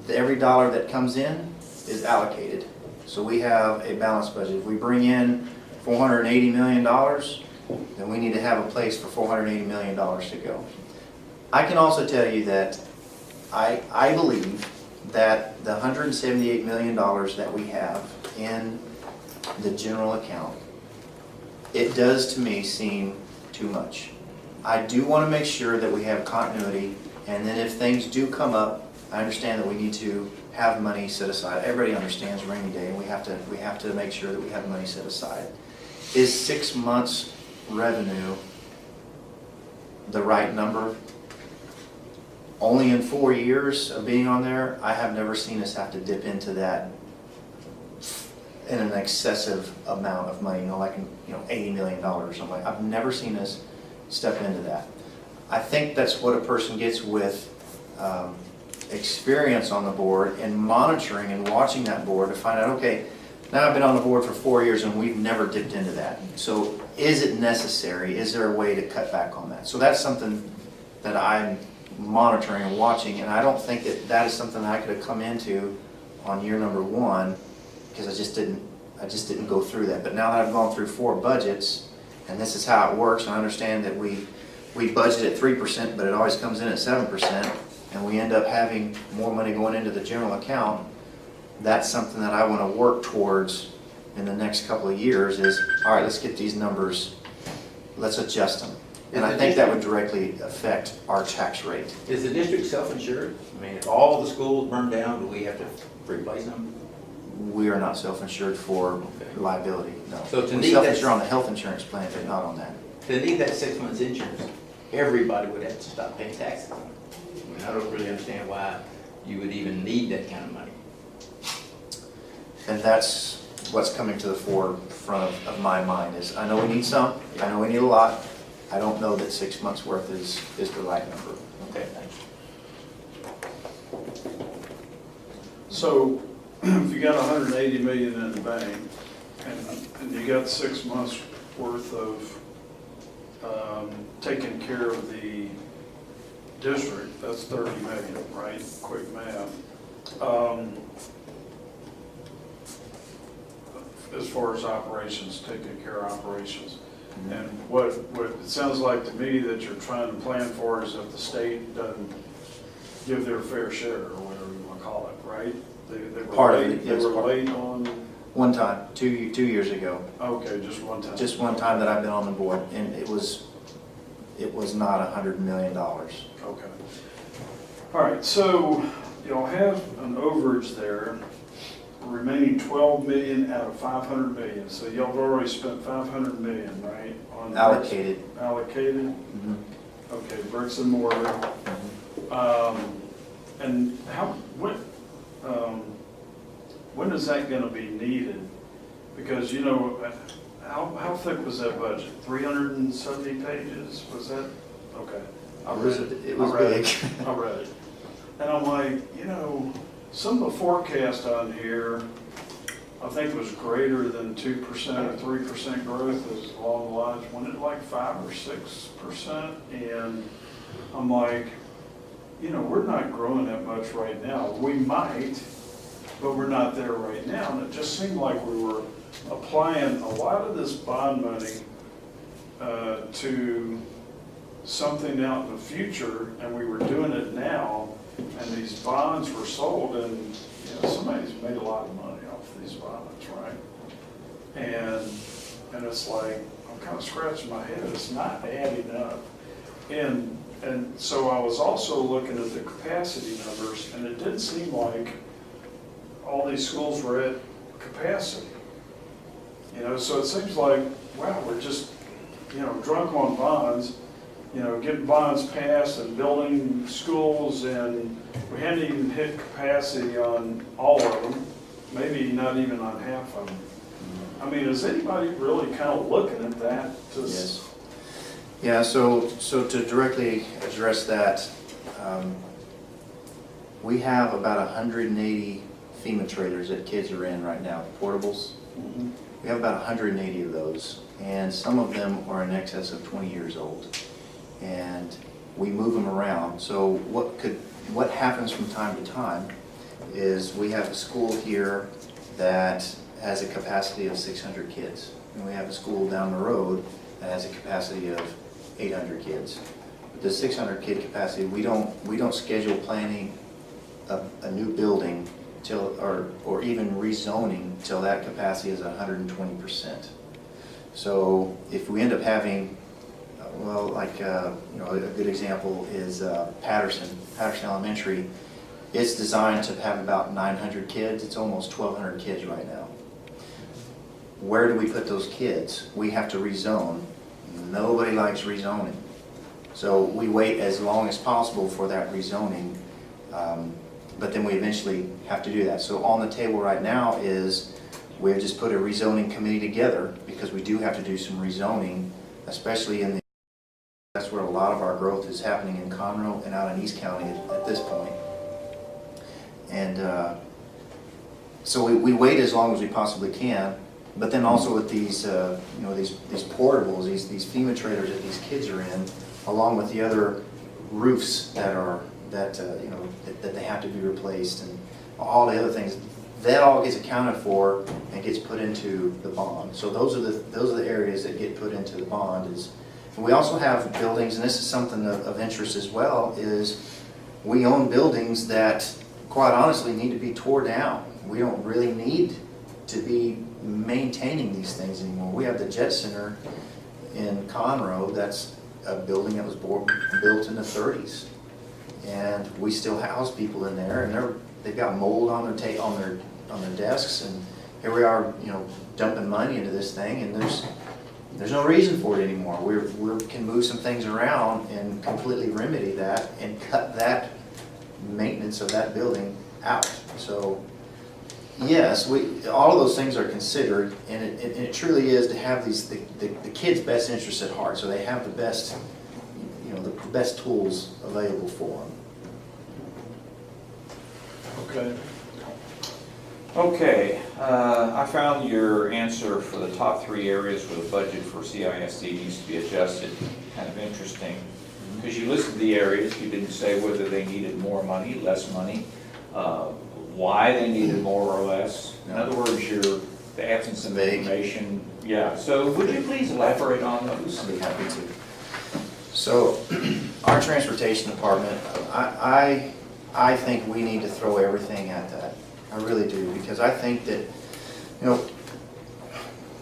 that every dollar that comes in is allocated. So we have a balanced budget. If we bring in $480 million, then we need to have a place for $480 million to go. I can also tell you that I believe that the $178 million that we have in the general account, it does to me seem too much. I do want to make sure that we have continuity, and then if things do come up, I understand that we need to have money set aside. Everybody understands rainy day, and we have to make sure that we have money set aside. Is 6 months revenue the right number? Only in 4 years of being on there, I have never seen us have to dip into that in an excessive amount of money, like $80 million or something. I've never seen us step into that. I think that's what a person gets with experience on the board and monitoring and watching that board to find out, okay, now I've been on the board for 4 years and we've never dipped into that. So is it necessary? Is there a way to cut back on that? So that's something that I'm monitoring and watching, and I don't think that is something that I could have come into on year number 1, because I just didn't go through that. But now that I've gone through 4 budgets, and this is how it works, and I understand that we budget at 3%, but it always comes in at 7%, and we end up having more money going into the general account. That's something that I want to work towards in the next couple of years is, all right, let's get these numbers, let's adjust them. And I think that would directly affect our tax rate.
Is the district self-insured? I mean, if all the schools burn down, do we have to replace them?
We are not self-insured for liability, no.
So to
We're
need
self-insured
that-
on the health insurance plan, but not on that.
To need that 6 months insurance, everybody would have to stop paying taxes on it. I mean, I don't really understand why you would even need that kind of money.
And that's what's coming to the forefront of my mind is, I know we need some, I know we need a lot. I don't know that 6 months worth is the right number.
Okay, thanks.
So if you got 180 million in the bank and you got 6 months worth of taking care of the district, that's 30 million, right? Quick math. As far as operations, taking care of operations. And what it sounds like to me that you're trying to plan for is if the state doesn't give their fair share, or whatever you want to call it, right? They were
Part of
late,
it,
they
yes,
were
part.
late on,
One time, two years ago,
okay, just one time.
just one time that I've been on the board, and it was not $100 million.
Okay. All right, so you'll have an overage there, remaining 12 million out of 500 million. So y'all have already spent 500 million, right? On
Allocated.
Allocated?
Mhm.
Okay, bricks and mortar. And when is that gonna be needed? Because, you know, how thick was that budget? 370 pages? Was that? Okay. I read it.
It was
I read
big.
it. I read it. And I'm like, you know, some of the forecast on here, I think was greater than 2% or 3% growth is along the lines, wasn't it like 5 or 6%? And I'm like, you know, we're not growing that much right now. We might, but we're not there right now. And it just seemed like we were applying a lot of this bond money to something out in the future, and we were doing it now, and these bonds were sold, and you know, somebody's made a lot of money off these bonds, right? And it's like, I'm kind of scratching my head, it's not adding up. And so I was also looking at the capacity numbers, and it didn't seem like all these schools were at capacity. You know, so it seems like, wow, we're just, you know, drunk on bonds, you know, getting bonds passed and building schools, and we hadn't even hit capacity on all of them, maybe not even on half of them. I mean, is anybody really kind of looking at that?
Yes. Yeah, so to directly address that, we have about 180 FEMA trailers that kids are in right now, portables.
Mhm.
We have about 180 of those, and some of them are in excess of 20 years old. And we move them around. So what happens from time to time is we have a school here that has a capacity of 600 kids. And we have a school down the road that has a capacity of 800 kids. But the 600 kid capacity, we don't schedule planning a new building till, or even rezoning till that capacity is 120%. So if we end up having, well, like, you know, a good example is Patterson Elementary. It's designed to have about 900 kids. It's almost 1,200 kids right now. Where do we put those kids? We have to rezone. Nobody likes rezoning. So we wait as long as possible for that rezoning, but then we eventually have to do that. So on the table right now is we've just put a rezoning committee together because we do have to do some rezoning, especially in the, that's where a lot of our growth is happening in Conroe and out in East County at this point. And so we wait as long as we possibly can, but then also with these, you know, these portables, these FEMA trailers that these kids are in, along with the other roofs that are, you know, that they have to be replaced, and all the other things, that all gets accounted for and gets put into the bond. So those are the areas that get put into the bond. And we also have buildings, and this is something of interest as well, is we own buildings that quite honestly need to be tore down. We don't really need to be maintaining these things anymore. We have the Jet Center in Conroe. That's a building that was built in the 30s, and we still house people in there, and they've got mold on their desks, and here we are, you know, dumping money into this thing, and there's no reason for it anymore. We can move some things around and completely remedy that and cut that maintenance of that building out. So yes, all of those things are considered, and it truly is to have the kids' best interests at heart, so they have the best, you know, the best tools available for them.
Okay.
Okay, I found your answer for the top 3 areas where the budget for CISD needs to be adjusted kind of interesting. Because you listed the areas, you didn't say whether they needed more money, less money, why they needed more or less. In other words, the absence of information. Yeah, so would you please elaborate on those?
I'd be happy to. So, our transportation department, I think we need to throw everything at that. I really do, because I think that, you know,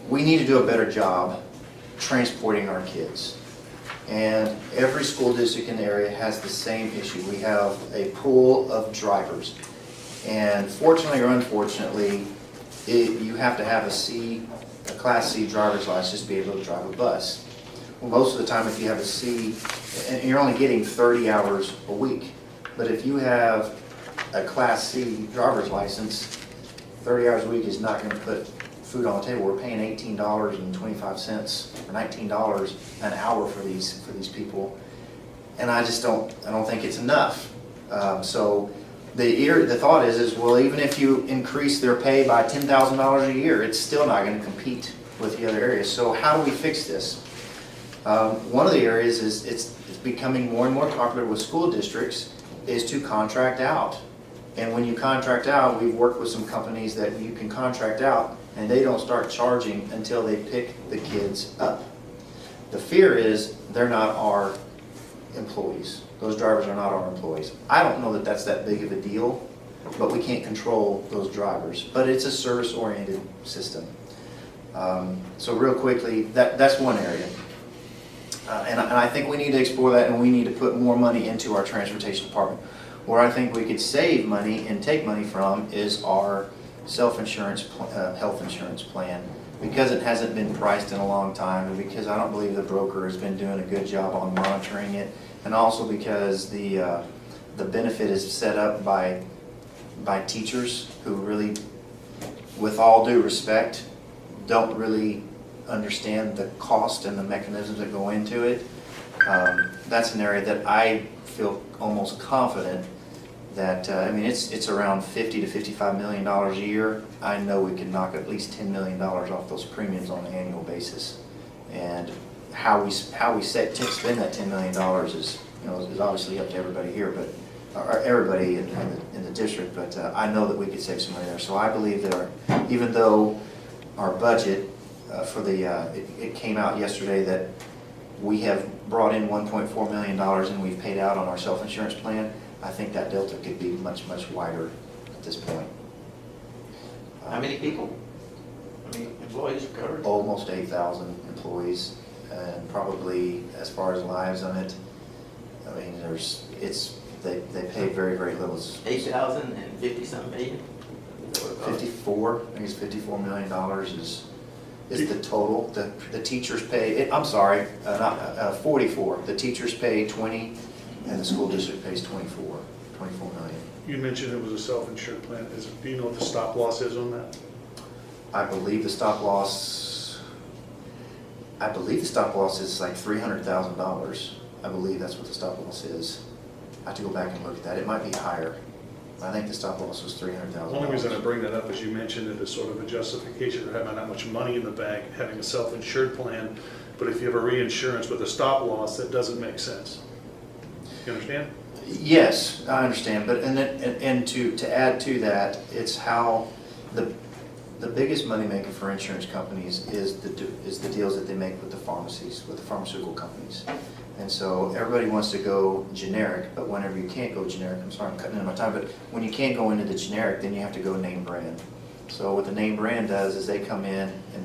we need to do a better job transporting our kids. And every school district in the area has the same issue. We have a pool of drivers. And fortunately or unfortunately, you have to have a Class C driver's license to be able to drive a bus. Well, most of the time if you have a C, and you're only getting 30 hours a week. But if you have a Class C driver's license, 30 hours a week is not going to put food on the table. We're paying $18.25 or $19 an hour for these people, and I don't think it's enough. So the thought is well, even if you increase their pay by $10,000 a year, it's still not going to compete with the other areas. So how do we fix this? One of the areas is it's becoming more and more popular with school districts is to contract out. And when you contract out, we've worked with some companies that you can contract out and they don't start charging until they pick the kids up. The fear is they're not our employees. Those drivers are not our employees. I don't know that that's that big of a deal, but we can't control those drivers. But it's a service-oriented system. So real quickly, that's one area. And I think we need to explore that, and we need to put more money into our transportation department. Where I think we could save money and take money from is our self-insurance, health insurance plan. because it hasn't been priced in a long time, and because I don't believe the broker has been doing a good job on monitoring it, and also because the benefit is set up by teachers who really, with all due respect, don't really understand the cost and the mechanisms that go into it. That's an area that I feel almost confident that, I mean, it's around $50 to $55 million a year. I know we can knock at least $10 million off those premiums on an annual basis. And how we spend that $10 million is, is obviously up to everybody here, but or everybody in the district. But I know that we could save some money there. So I believe that even though our budget for it came out yesterday that we have brought in $1.4 million and we've paid out on our self-insurance plan, I think that delta could be much, much wider at this point.
How many people? How many employees are covered?
Almost 8,000 employees, and probably as far as lives on it, I mean, they pay very, very little.
8,000 and 50-something million?
54, I think it's $54 million is the total. The teachers pay, I'm sorry, not 44. The teachers pay 20, and the school district pays 24 million.
You mentioned it was a self-insured plan. Do you know what the stop loss is on that?
I believe the stop loss is like $300,000. I believe that's what the stop loss is. I have to go back and look at that. It might be higher. I think the stop loss was $300,000.
The only reason I bring that up is you mentioned it as sort of a justification for having that much money in the bank, having a self-insured plan, but if you have a reinsurance with a stop loss, that doesn't make sense. You understand?
Yes, I understand, but and to add to that, it's how the biggest moneymaker for insurance companies is the deals that they make with the pharmacies, with the pharmaceutical companies. And so everybody wants to go generic, but whenever you can't go generic, I'm sorry I'm cutting into my time, but when you can't go into the generic, then you have to go name brand. So what the name brand does is they come in and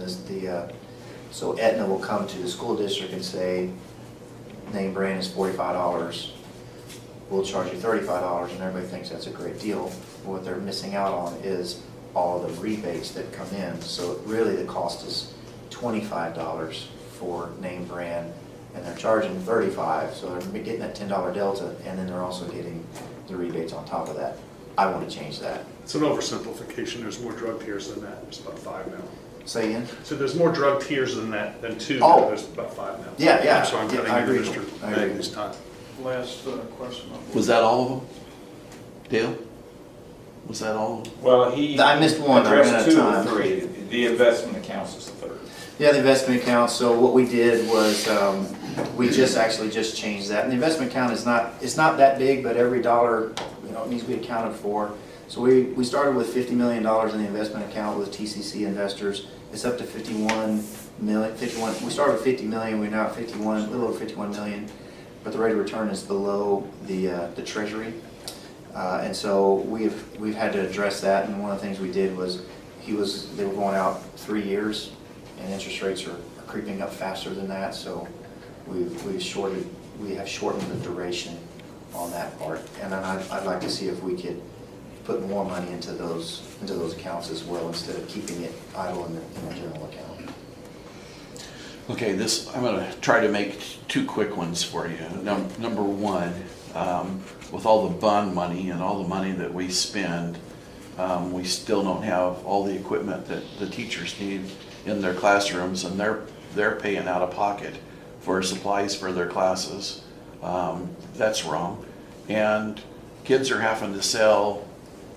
so Aetna will come to the school district and say, name brand is $45. We'll charge you $35, and everybody thinks that's a great deal. What they're missing out on is all of the rebates that come in. So really the cost is $25 for name brand, and they're charging $35, so they're getting that $10 delta, and then they're also getting the rebates on top of that. I want to change that.
It's an oversimplification. There's more drug tiers than that. There's about 5 now.
Say again?
So there's more drug tiers than 2.
Oh.
There's about 5 now.
Yeah.
I'm sorry, I'm
Yeah, I
cutting
agree.
into Mr. Magnus' time.
Last question.
Was that all of them? Dale? Was that all of them?
Well,
I missed one. I ran out
addressed
of
2
time.
of 3. The investment accounts is the 3rd.
Yeah, the investment account. So what we did was we just changed that. And the investment account it's not that big, but every dollar needs to be accounted for. So we started with $50 million in the investment account with TCC investors. It's up to 51 million. We started with 50 million. We're now at 51, a little over 51 million. But the rate of return is below the Treasury, and so we've had to address that. And one of the things we did was they were going out 3 years, and interest rates are creeping up faster than that. So we have shortened the duration on that part. And then I'd like to see if we could put more money into those accounts as well, instead of keeping it idle in the general account.
Okay, I'm going to try to make 2 quick ones for you. Number one, with all the bond money and all the money that we spend, we still don't have all the equipment that the teachers need in their classrooms, and they're paying out of pocket for supplies for their classes. That's wrong. And kids are having to sell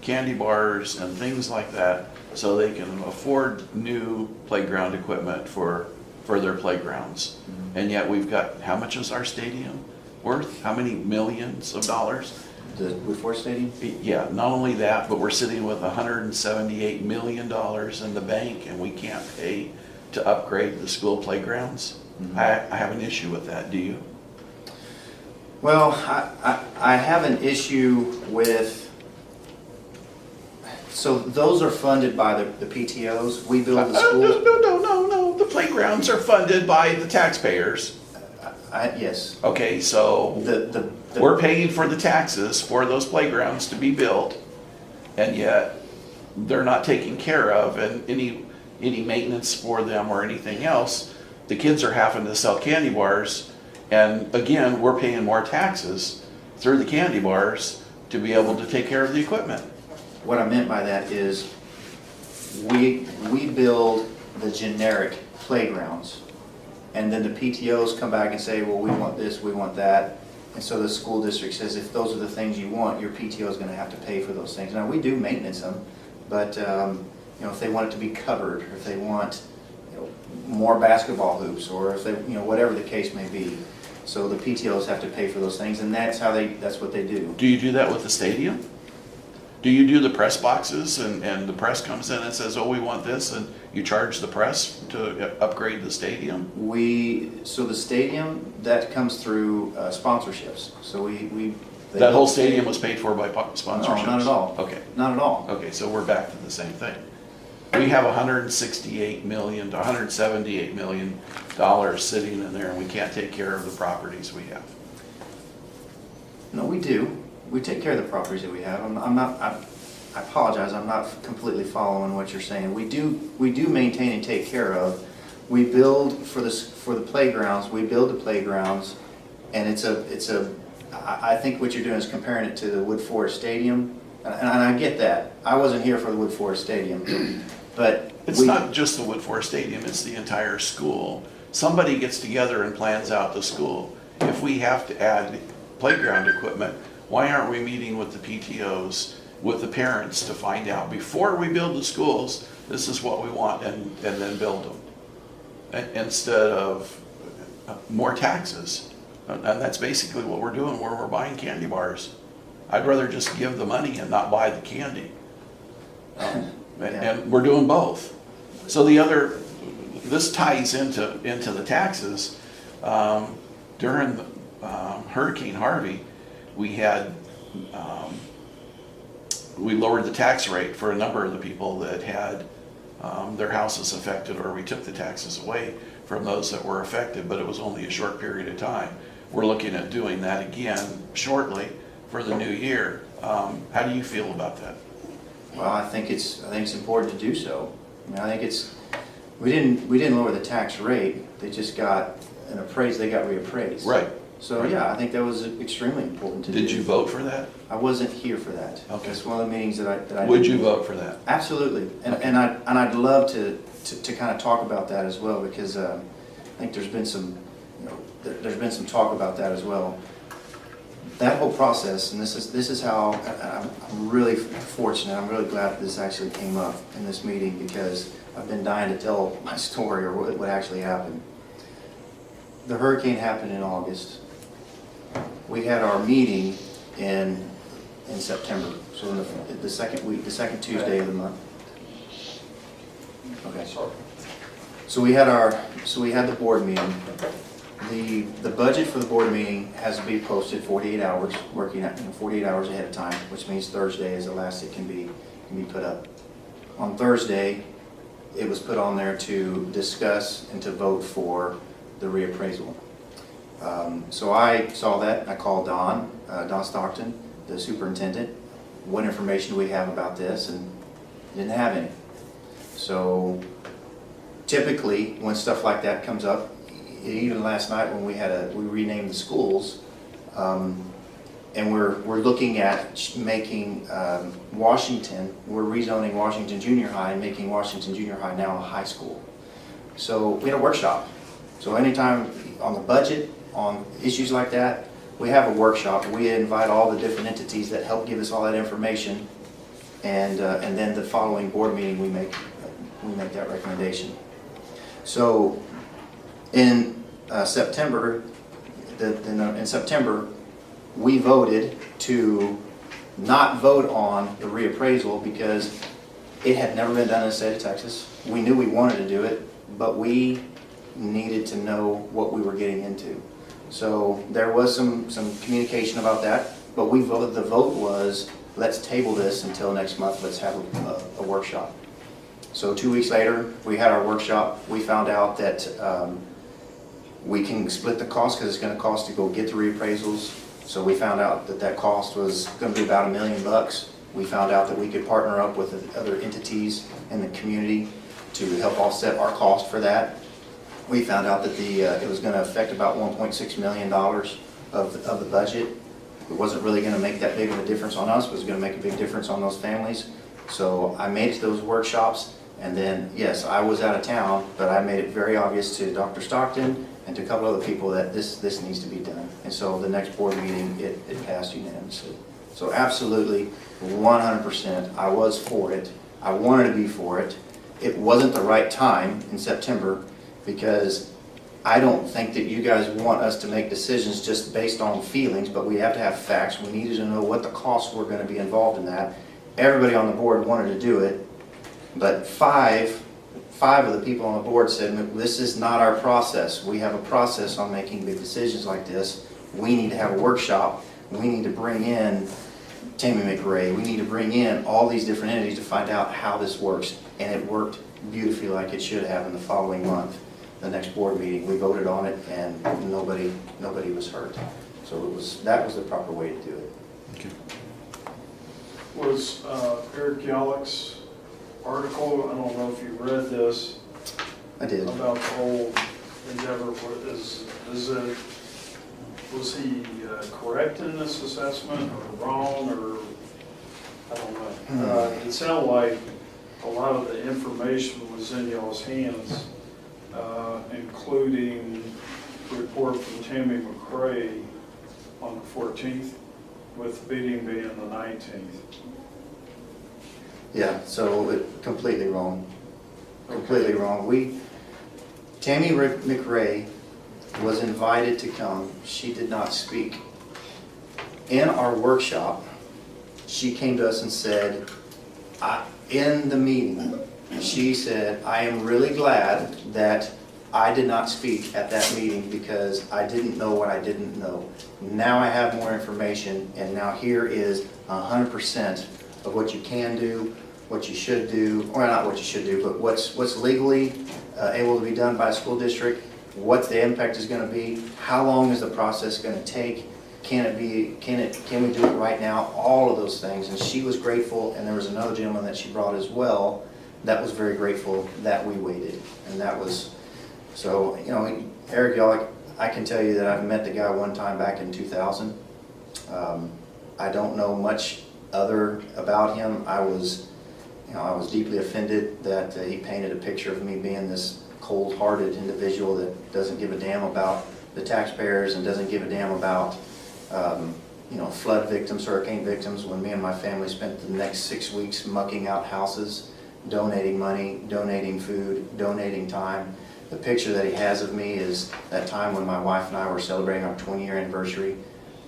candy bars and things like that so they can afford new playground equipment for their playgrounds. And yet we've got, how much is our stadium worth? How many millions of dollars?
The Woodford Stadium?
Yeah, not only that, but we're sitting with $178 million in the bank, and we can't pay to upgrade the school playgrounds.
Mm-hmm.
I have an issue with that, do you?
Well, I have an issue with, so those are funded by the PTOs. We build the schools.
No. The playgrounds are funded by the taxpayers.
Yes.
Okay, so we're paying for the taxes for those playgrounds to be built, and yet they're not taken care of. And any maintenance for them or anything else, the kids are having to sell candy bars. And again, we're paying more taxes through the candy bars to be able to take care of the equipment.
What I meant by that is we build the generic playgrounds. And then the PTOs come back and say, well, we want this, we want that. And so the school district says, if those are the things you want, your PTO is going to have to pay for those things. Now, we do maintenance them, but if they want it to be covered, or if they want more basketball hoops, or if they, whatever the case may be. So the PTOs have to pay for those things, and that's what they do.
Do you do that with the stadium? Do you do the press boxes and the press comes in and says, oh, we want this, and you charge the press to upgrade the stadium?
So the stadium, that comes through sponsorships. So
That whole stadium was paid for by sponsorships?
No, not at all.
Okay.
Not at all.
Okay, so we're back to the same thing. We have $168 million to $178 million sitting in there, and we can't take care of the properties we have.
No, we do. We take care of the properties that we have. I apologize, I'm not completely following what you're saying. We do maintain and take care of. We build for the playgrounds, and I think what you're doing is comparing it to the Wood Forest Stadium, and I get that. I wasn't here for the Wood Forest Stadium, but
It's not just the Wood Forest Stadium, it's the entire school. Somebody gets together and plans out the school. If we have to add playground equipment, why aren't we meeting with the PTOs, with the parents to find out before we build the schools, this is what we want, and then build them? Instead of more taxes. And that's basically what we're doing, where we're buying candy bars. I'd rather just give the money and not buy the candy. And we're doing both. So this ties into the taxes. During Hurricane Harvey, we lowered the tax rate for a number of the people that had their houses affected, or we took the taxes away from those that were affected, but it was only a short period of time. We're looking at doing that again shortly for the new year. How do you feel about that?
Well, I think it's important to do so. I think we didn't lower the tax rate. They just got they got reappraised.
Right.
So yeah, I think that was extremely important to do.
Did you vote for that?
I wasn't here for that.
Okay.
It's one of the meetings that I
Would
didn't-
you vote for that?
Absolutely, and I'd love to kind of talk about that as well, because I think there's been some talk about that as well. That whole process, and this is how I'm really fortunate. I'm really glad that this actually came up in this meeting, because I've been dying to tell my story, or what actually happened. The hurricane happened in August. We had our meeting in September, so in the second Tuesday of the month. Okay. So we had the board meeting. The budget for the board meeting has to be posted 48 hours, working at 48 hours ahead of time, which means Thursday is the last it can be put up. On Thursday, it was put on there to discuss and to vote for the reappraisal. So I saw that. I called Don Stockton, the superintendent. What information do we have about this? And didn't have any. So typically, when stuff like that comes up, even last night when we renamed the schools, and we're looking at making Washington, we're rezoning Washington Junior High and making Washington Junior High now a high school. So we had a workshop. So anytime on the budget, on issues like that, we have a workshop. We invite all the different entities that help give us all that information, and then the following board meeting we make that recommendation. So in September, we voted to not vote on the reappraisal because it had never been done in the state of Texas. We knew we wanted to do it, but we needed to know what we were getting into. So there was some communication about that, but we voted. The vote was, let's table this until next month. Let's have a workshop. So 2 weeks later, we had our workshop. We found out that we can split the cost, because it's going to cost to go get the reappraisals. So we found out that cost was going to be about $1 million. We found out that we could partner up with other entities in the community to help offset our cost for that. We found out that it was gonna affect about $1.6 million of the budget. It wasn't really gonna make that big of a difference on us, but it was gonna make a big difference on those families. So I made it to those workshops, and then, yes, I was out of town, but I made it very obvious to Dr. Stockton and to a couple other people that this needs to be done. And so the next board meeting, it passed unanimously. So absolutely, 100%, I was for it. I wanted to be for it. It wasn't the right time in September, because I don't think that you guys want us to make decisions just based on feelings, but we have to have facts. We needed to know what the costs were going to be involved in that. Everybody on the board wanted to do it, but five of the people on the board said, this is not our process. We have a process on making big decisions like this. We need to have a workshop. We need to bring in Tammy McRae. We need to bring in all these different entities to find out how this works. And it worked beautifully like it should have in the following month. The next board meeting, we voted on it, and nobody was hurt. So that was the proper way to do it.
Okay.
Was Eric Yallick's article, I don't know if you read this,
I did.
about the whole endeavor, was he correct in this assessment, or wrong, or, I don't know. It sounded like a lot of the information was in y'all's hands, including the report from Tammy McRae on the 14th, with the meeting being the 19th.
Yeah, so completely wrong. Completely wrong. Tammy McRae was invited to come. She did not speak. In our workshop, she came to us and said, in the meeting, she said, I am really glad that I did not speak at that meeting because I didn't know what I didn't know. Now I have more information, and now here is 100% of what you can do, what you should do, or not what you should do, but what's legally able to be done by a school district, what the impact is going to be, how long is the process going to take, can we do it right now, all of those things. And she was grateful, and there was another gentleman that she brought as well that was very grateful that we waited. And that was, so, you know, Eric Yallick, I can tell you that I've met the guy one time back in 2000. I don't know much other about him. I was deeply offended that he painted a picture of me being this cold-hearted individual that doesn't give a damn about the taxpayers and doesn't give a damn about flood victims, hurricane victims, when me and my family spent the next 6 weeks mucking out houses, donating money, donating food, donating time. The picture that he has of me is that time when my wife and I were celebrating our 20-year anniversary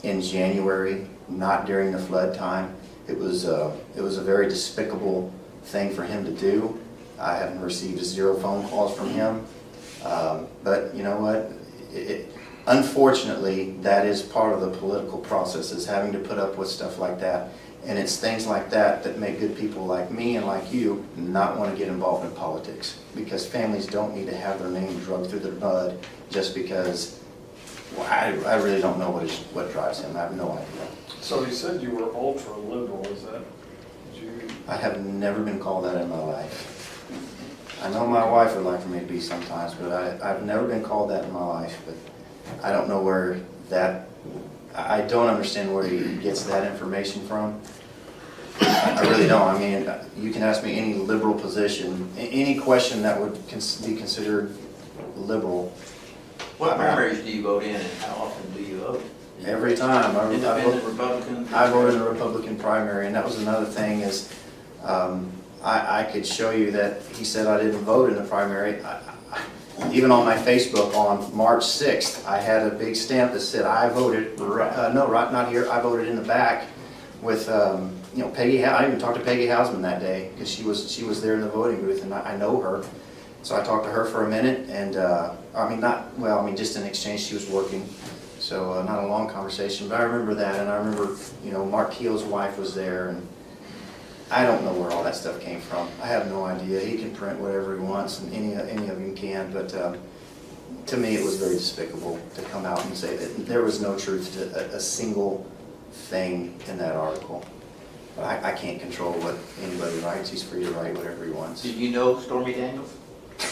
in January, not during the flood time. It was a very despicable thing for him to do. I haven't received 0 phone calls from him. But you know what? Unfortunately, that is part of the political process, is having to put up with stuff like that. And it's things like that that make good people like me and like you not want to get involved in politics, because families don't need to have their name drugged through their mud just because, well, I really don't know what drives him. I have no idea.
So he said you were ultra liberal, is that?
I have never been called that in my life. I know my wife would like for me to be sometimes, but I've never been called that in my life. But I don't know where that, I don't understand where he gets that information from. I really don't. I mean, you can ask me any liberal position, any question that would be considered liberal.
What primaries do you vote in, and how often do you vote?
Every time.
Independent, Republican?
I voted in the Republican primary, and that was another thing is, I could show you that he said I didn't vote in the primary. Even on my Facebook on March 6th, I had a big stamp that said I voted, not here, I voted in the back with, Peggy, I even talked to Peggy Hausman that day, because she was there in the voting booth, and I know her. So I talked to her for a minute, and, just in exchange, she was working. So not a long conversation, but I remember that, and I remember, Mark Keel's wife was there, and I don't know where all that stuff came from. I have no idea. He can print whatever he wants, and any of you can, but to me it was very despicable to come out and say that there was no truth to a single thing in that article. But I can't control what anybody writes. He's free to write whatever he wants.
Did you know Stormy Daniels?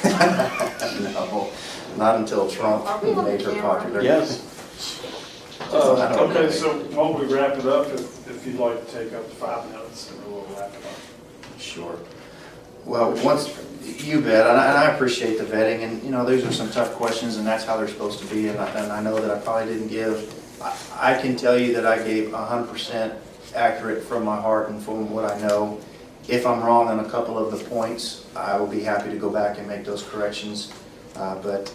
No, not until Trump made her popular.
Yes.
Okay, so while we wrap it up, if you'd like to take up to 5 minutes, and we'll wrap it up.
Sure. Well, once, you bet, and I appreciate the vetting, and, you know, these are some tough questions, and that's how they're supposed to be, and I know that I probably didn't give, I can tell you that I gave 100% accurate from my heart and from what I know. If I'm wrong on a couple of the points, I will be happy to go back and make those corrections, but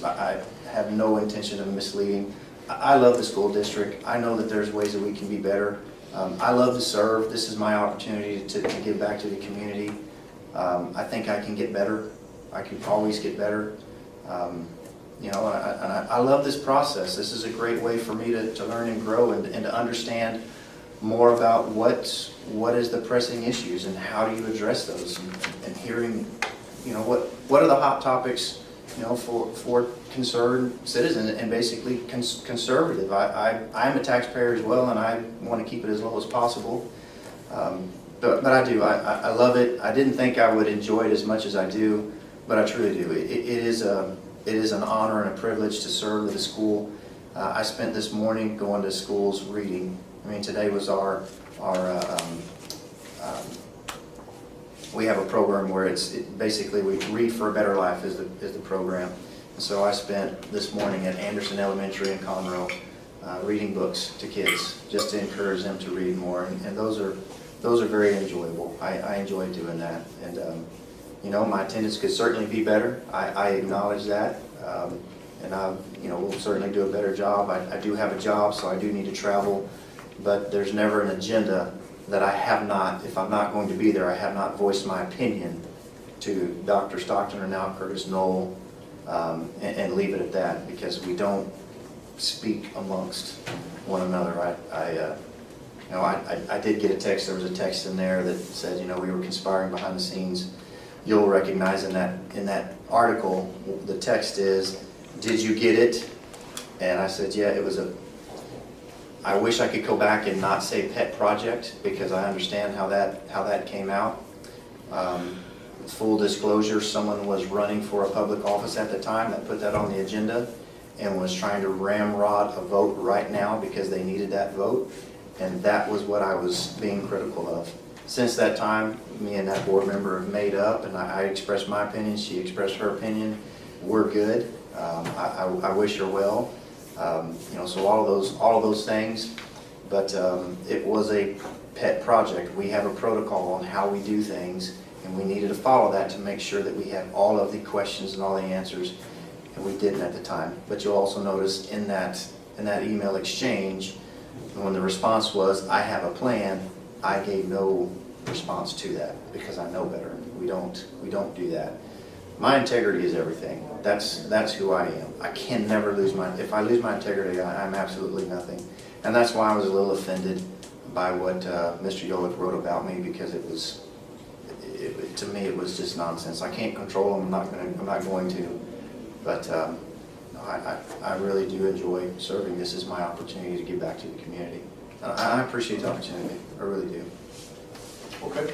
I have no intention of misleading. I love the school district. I know that there's ways that we can be better. I love to serve. This is my opportunity to give back to the community. I think I can get better. I can always get better. You know, I love this process. This is a great way for me to learn and grow and to understand more about what is the pressing issues and how do you address those, and hearing, you know, what are the hot topics, you know, for concerned citizens and basically conservative. I'm a taxpayer as well, and I want to keep it as low as possible. But I do. I love it. I didn't think I would enjoy it as much as I do, but I truly do. It is an honor and a privilege to serve with the school. I spent this morning going to schools reading. I mean, today was we have a program where basically we Read for a Better Life is the program. And so I spent this morning at Anderson Elementary in Conroe reading books to kids just to encourage them to read more, and those are very enjoyable. I enjoy doing that, and you know, my attendance could certainly be better. I acknowledge that, and we'll certainly do a better job. I do have a job, so I do need to travel, but there's never an agenda that I have not, if I'm not going to be there, I have not voiced my opinion to Dr. Stockton or now Curtis Knoll, and leave it at that, because we don't speak amongst one another. I did get a text. There was a text in there that said, you know, we were conspiring behind the scenes. You'll recognize in that article, the text is, "Did you get it?" And I said, yeah, it was I wish I could go back and not say pet project, because I understand how that came out. Full disclosure, someone was running for a public office at the time that put that on the agenda and was trying to ramrod a vote right now because they needed that vote, and that was what I was being critical of. Since that time, me and that board member have made up, and I expressed my opinion, she expressed her opinion. We're good. I wish her well. So all of those things, but it was a pet project. We have a protocol on how we do things, and we needed to follow that to make sure that we had all of the questions and all the answers, and we didn't at the time. But you'll also notice in that email exchange, when the response was, "I have a plan," I gave no response to that, because I know better. We don't do that. My integrity is everything. That's who I am. I can never lose if I lose my integrity, I'm absolutely nothing. And that's why I was a little offended by what Mr. Yolich wrote about me, because to me it was just nonsense. I can't control him. I'm not going to. But I really do enjoy serving. This is my opportunity to give back to the community. I appreciate the opportunity. I really do.
Okay.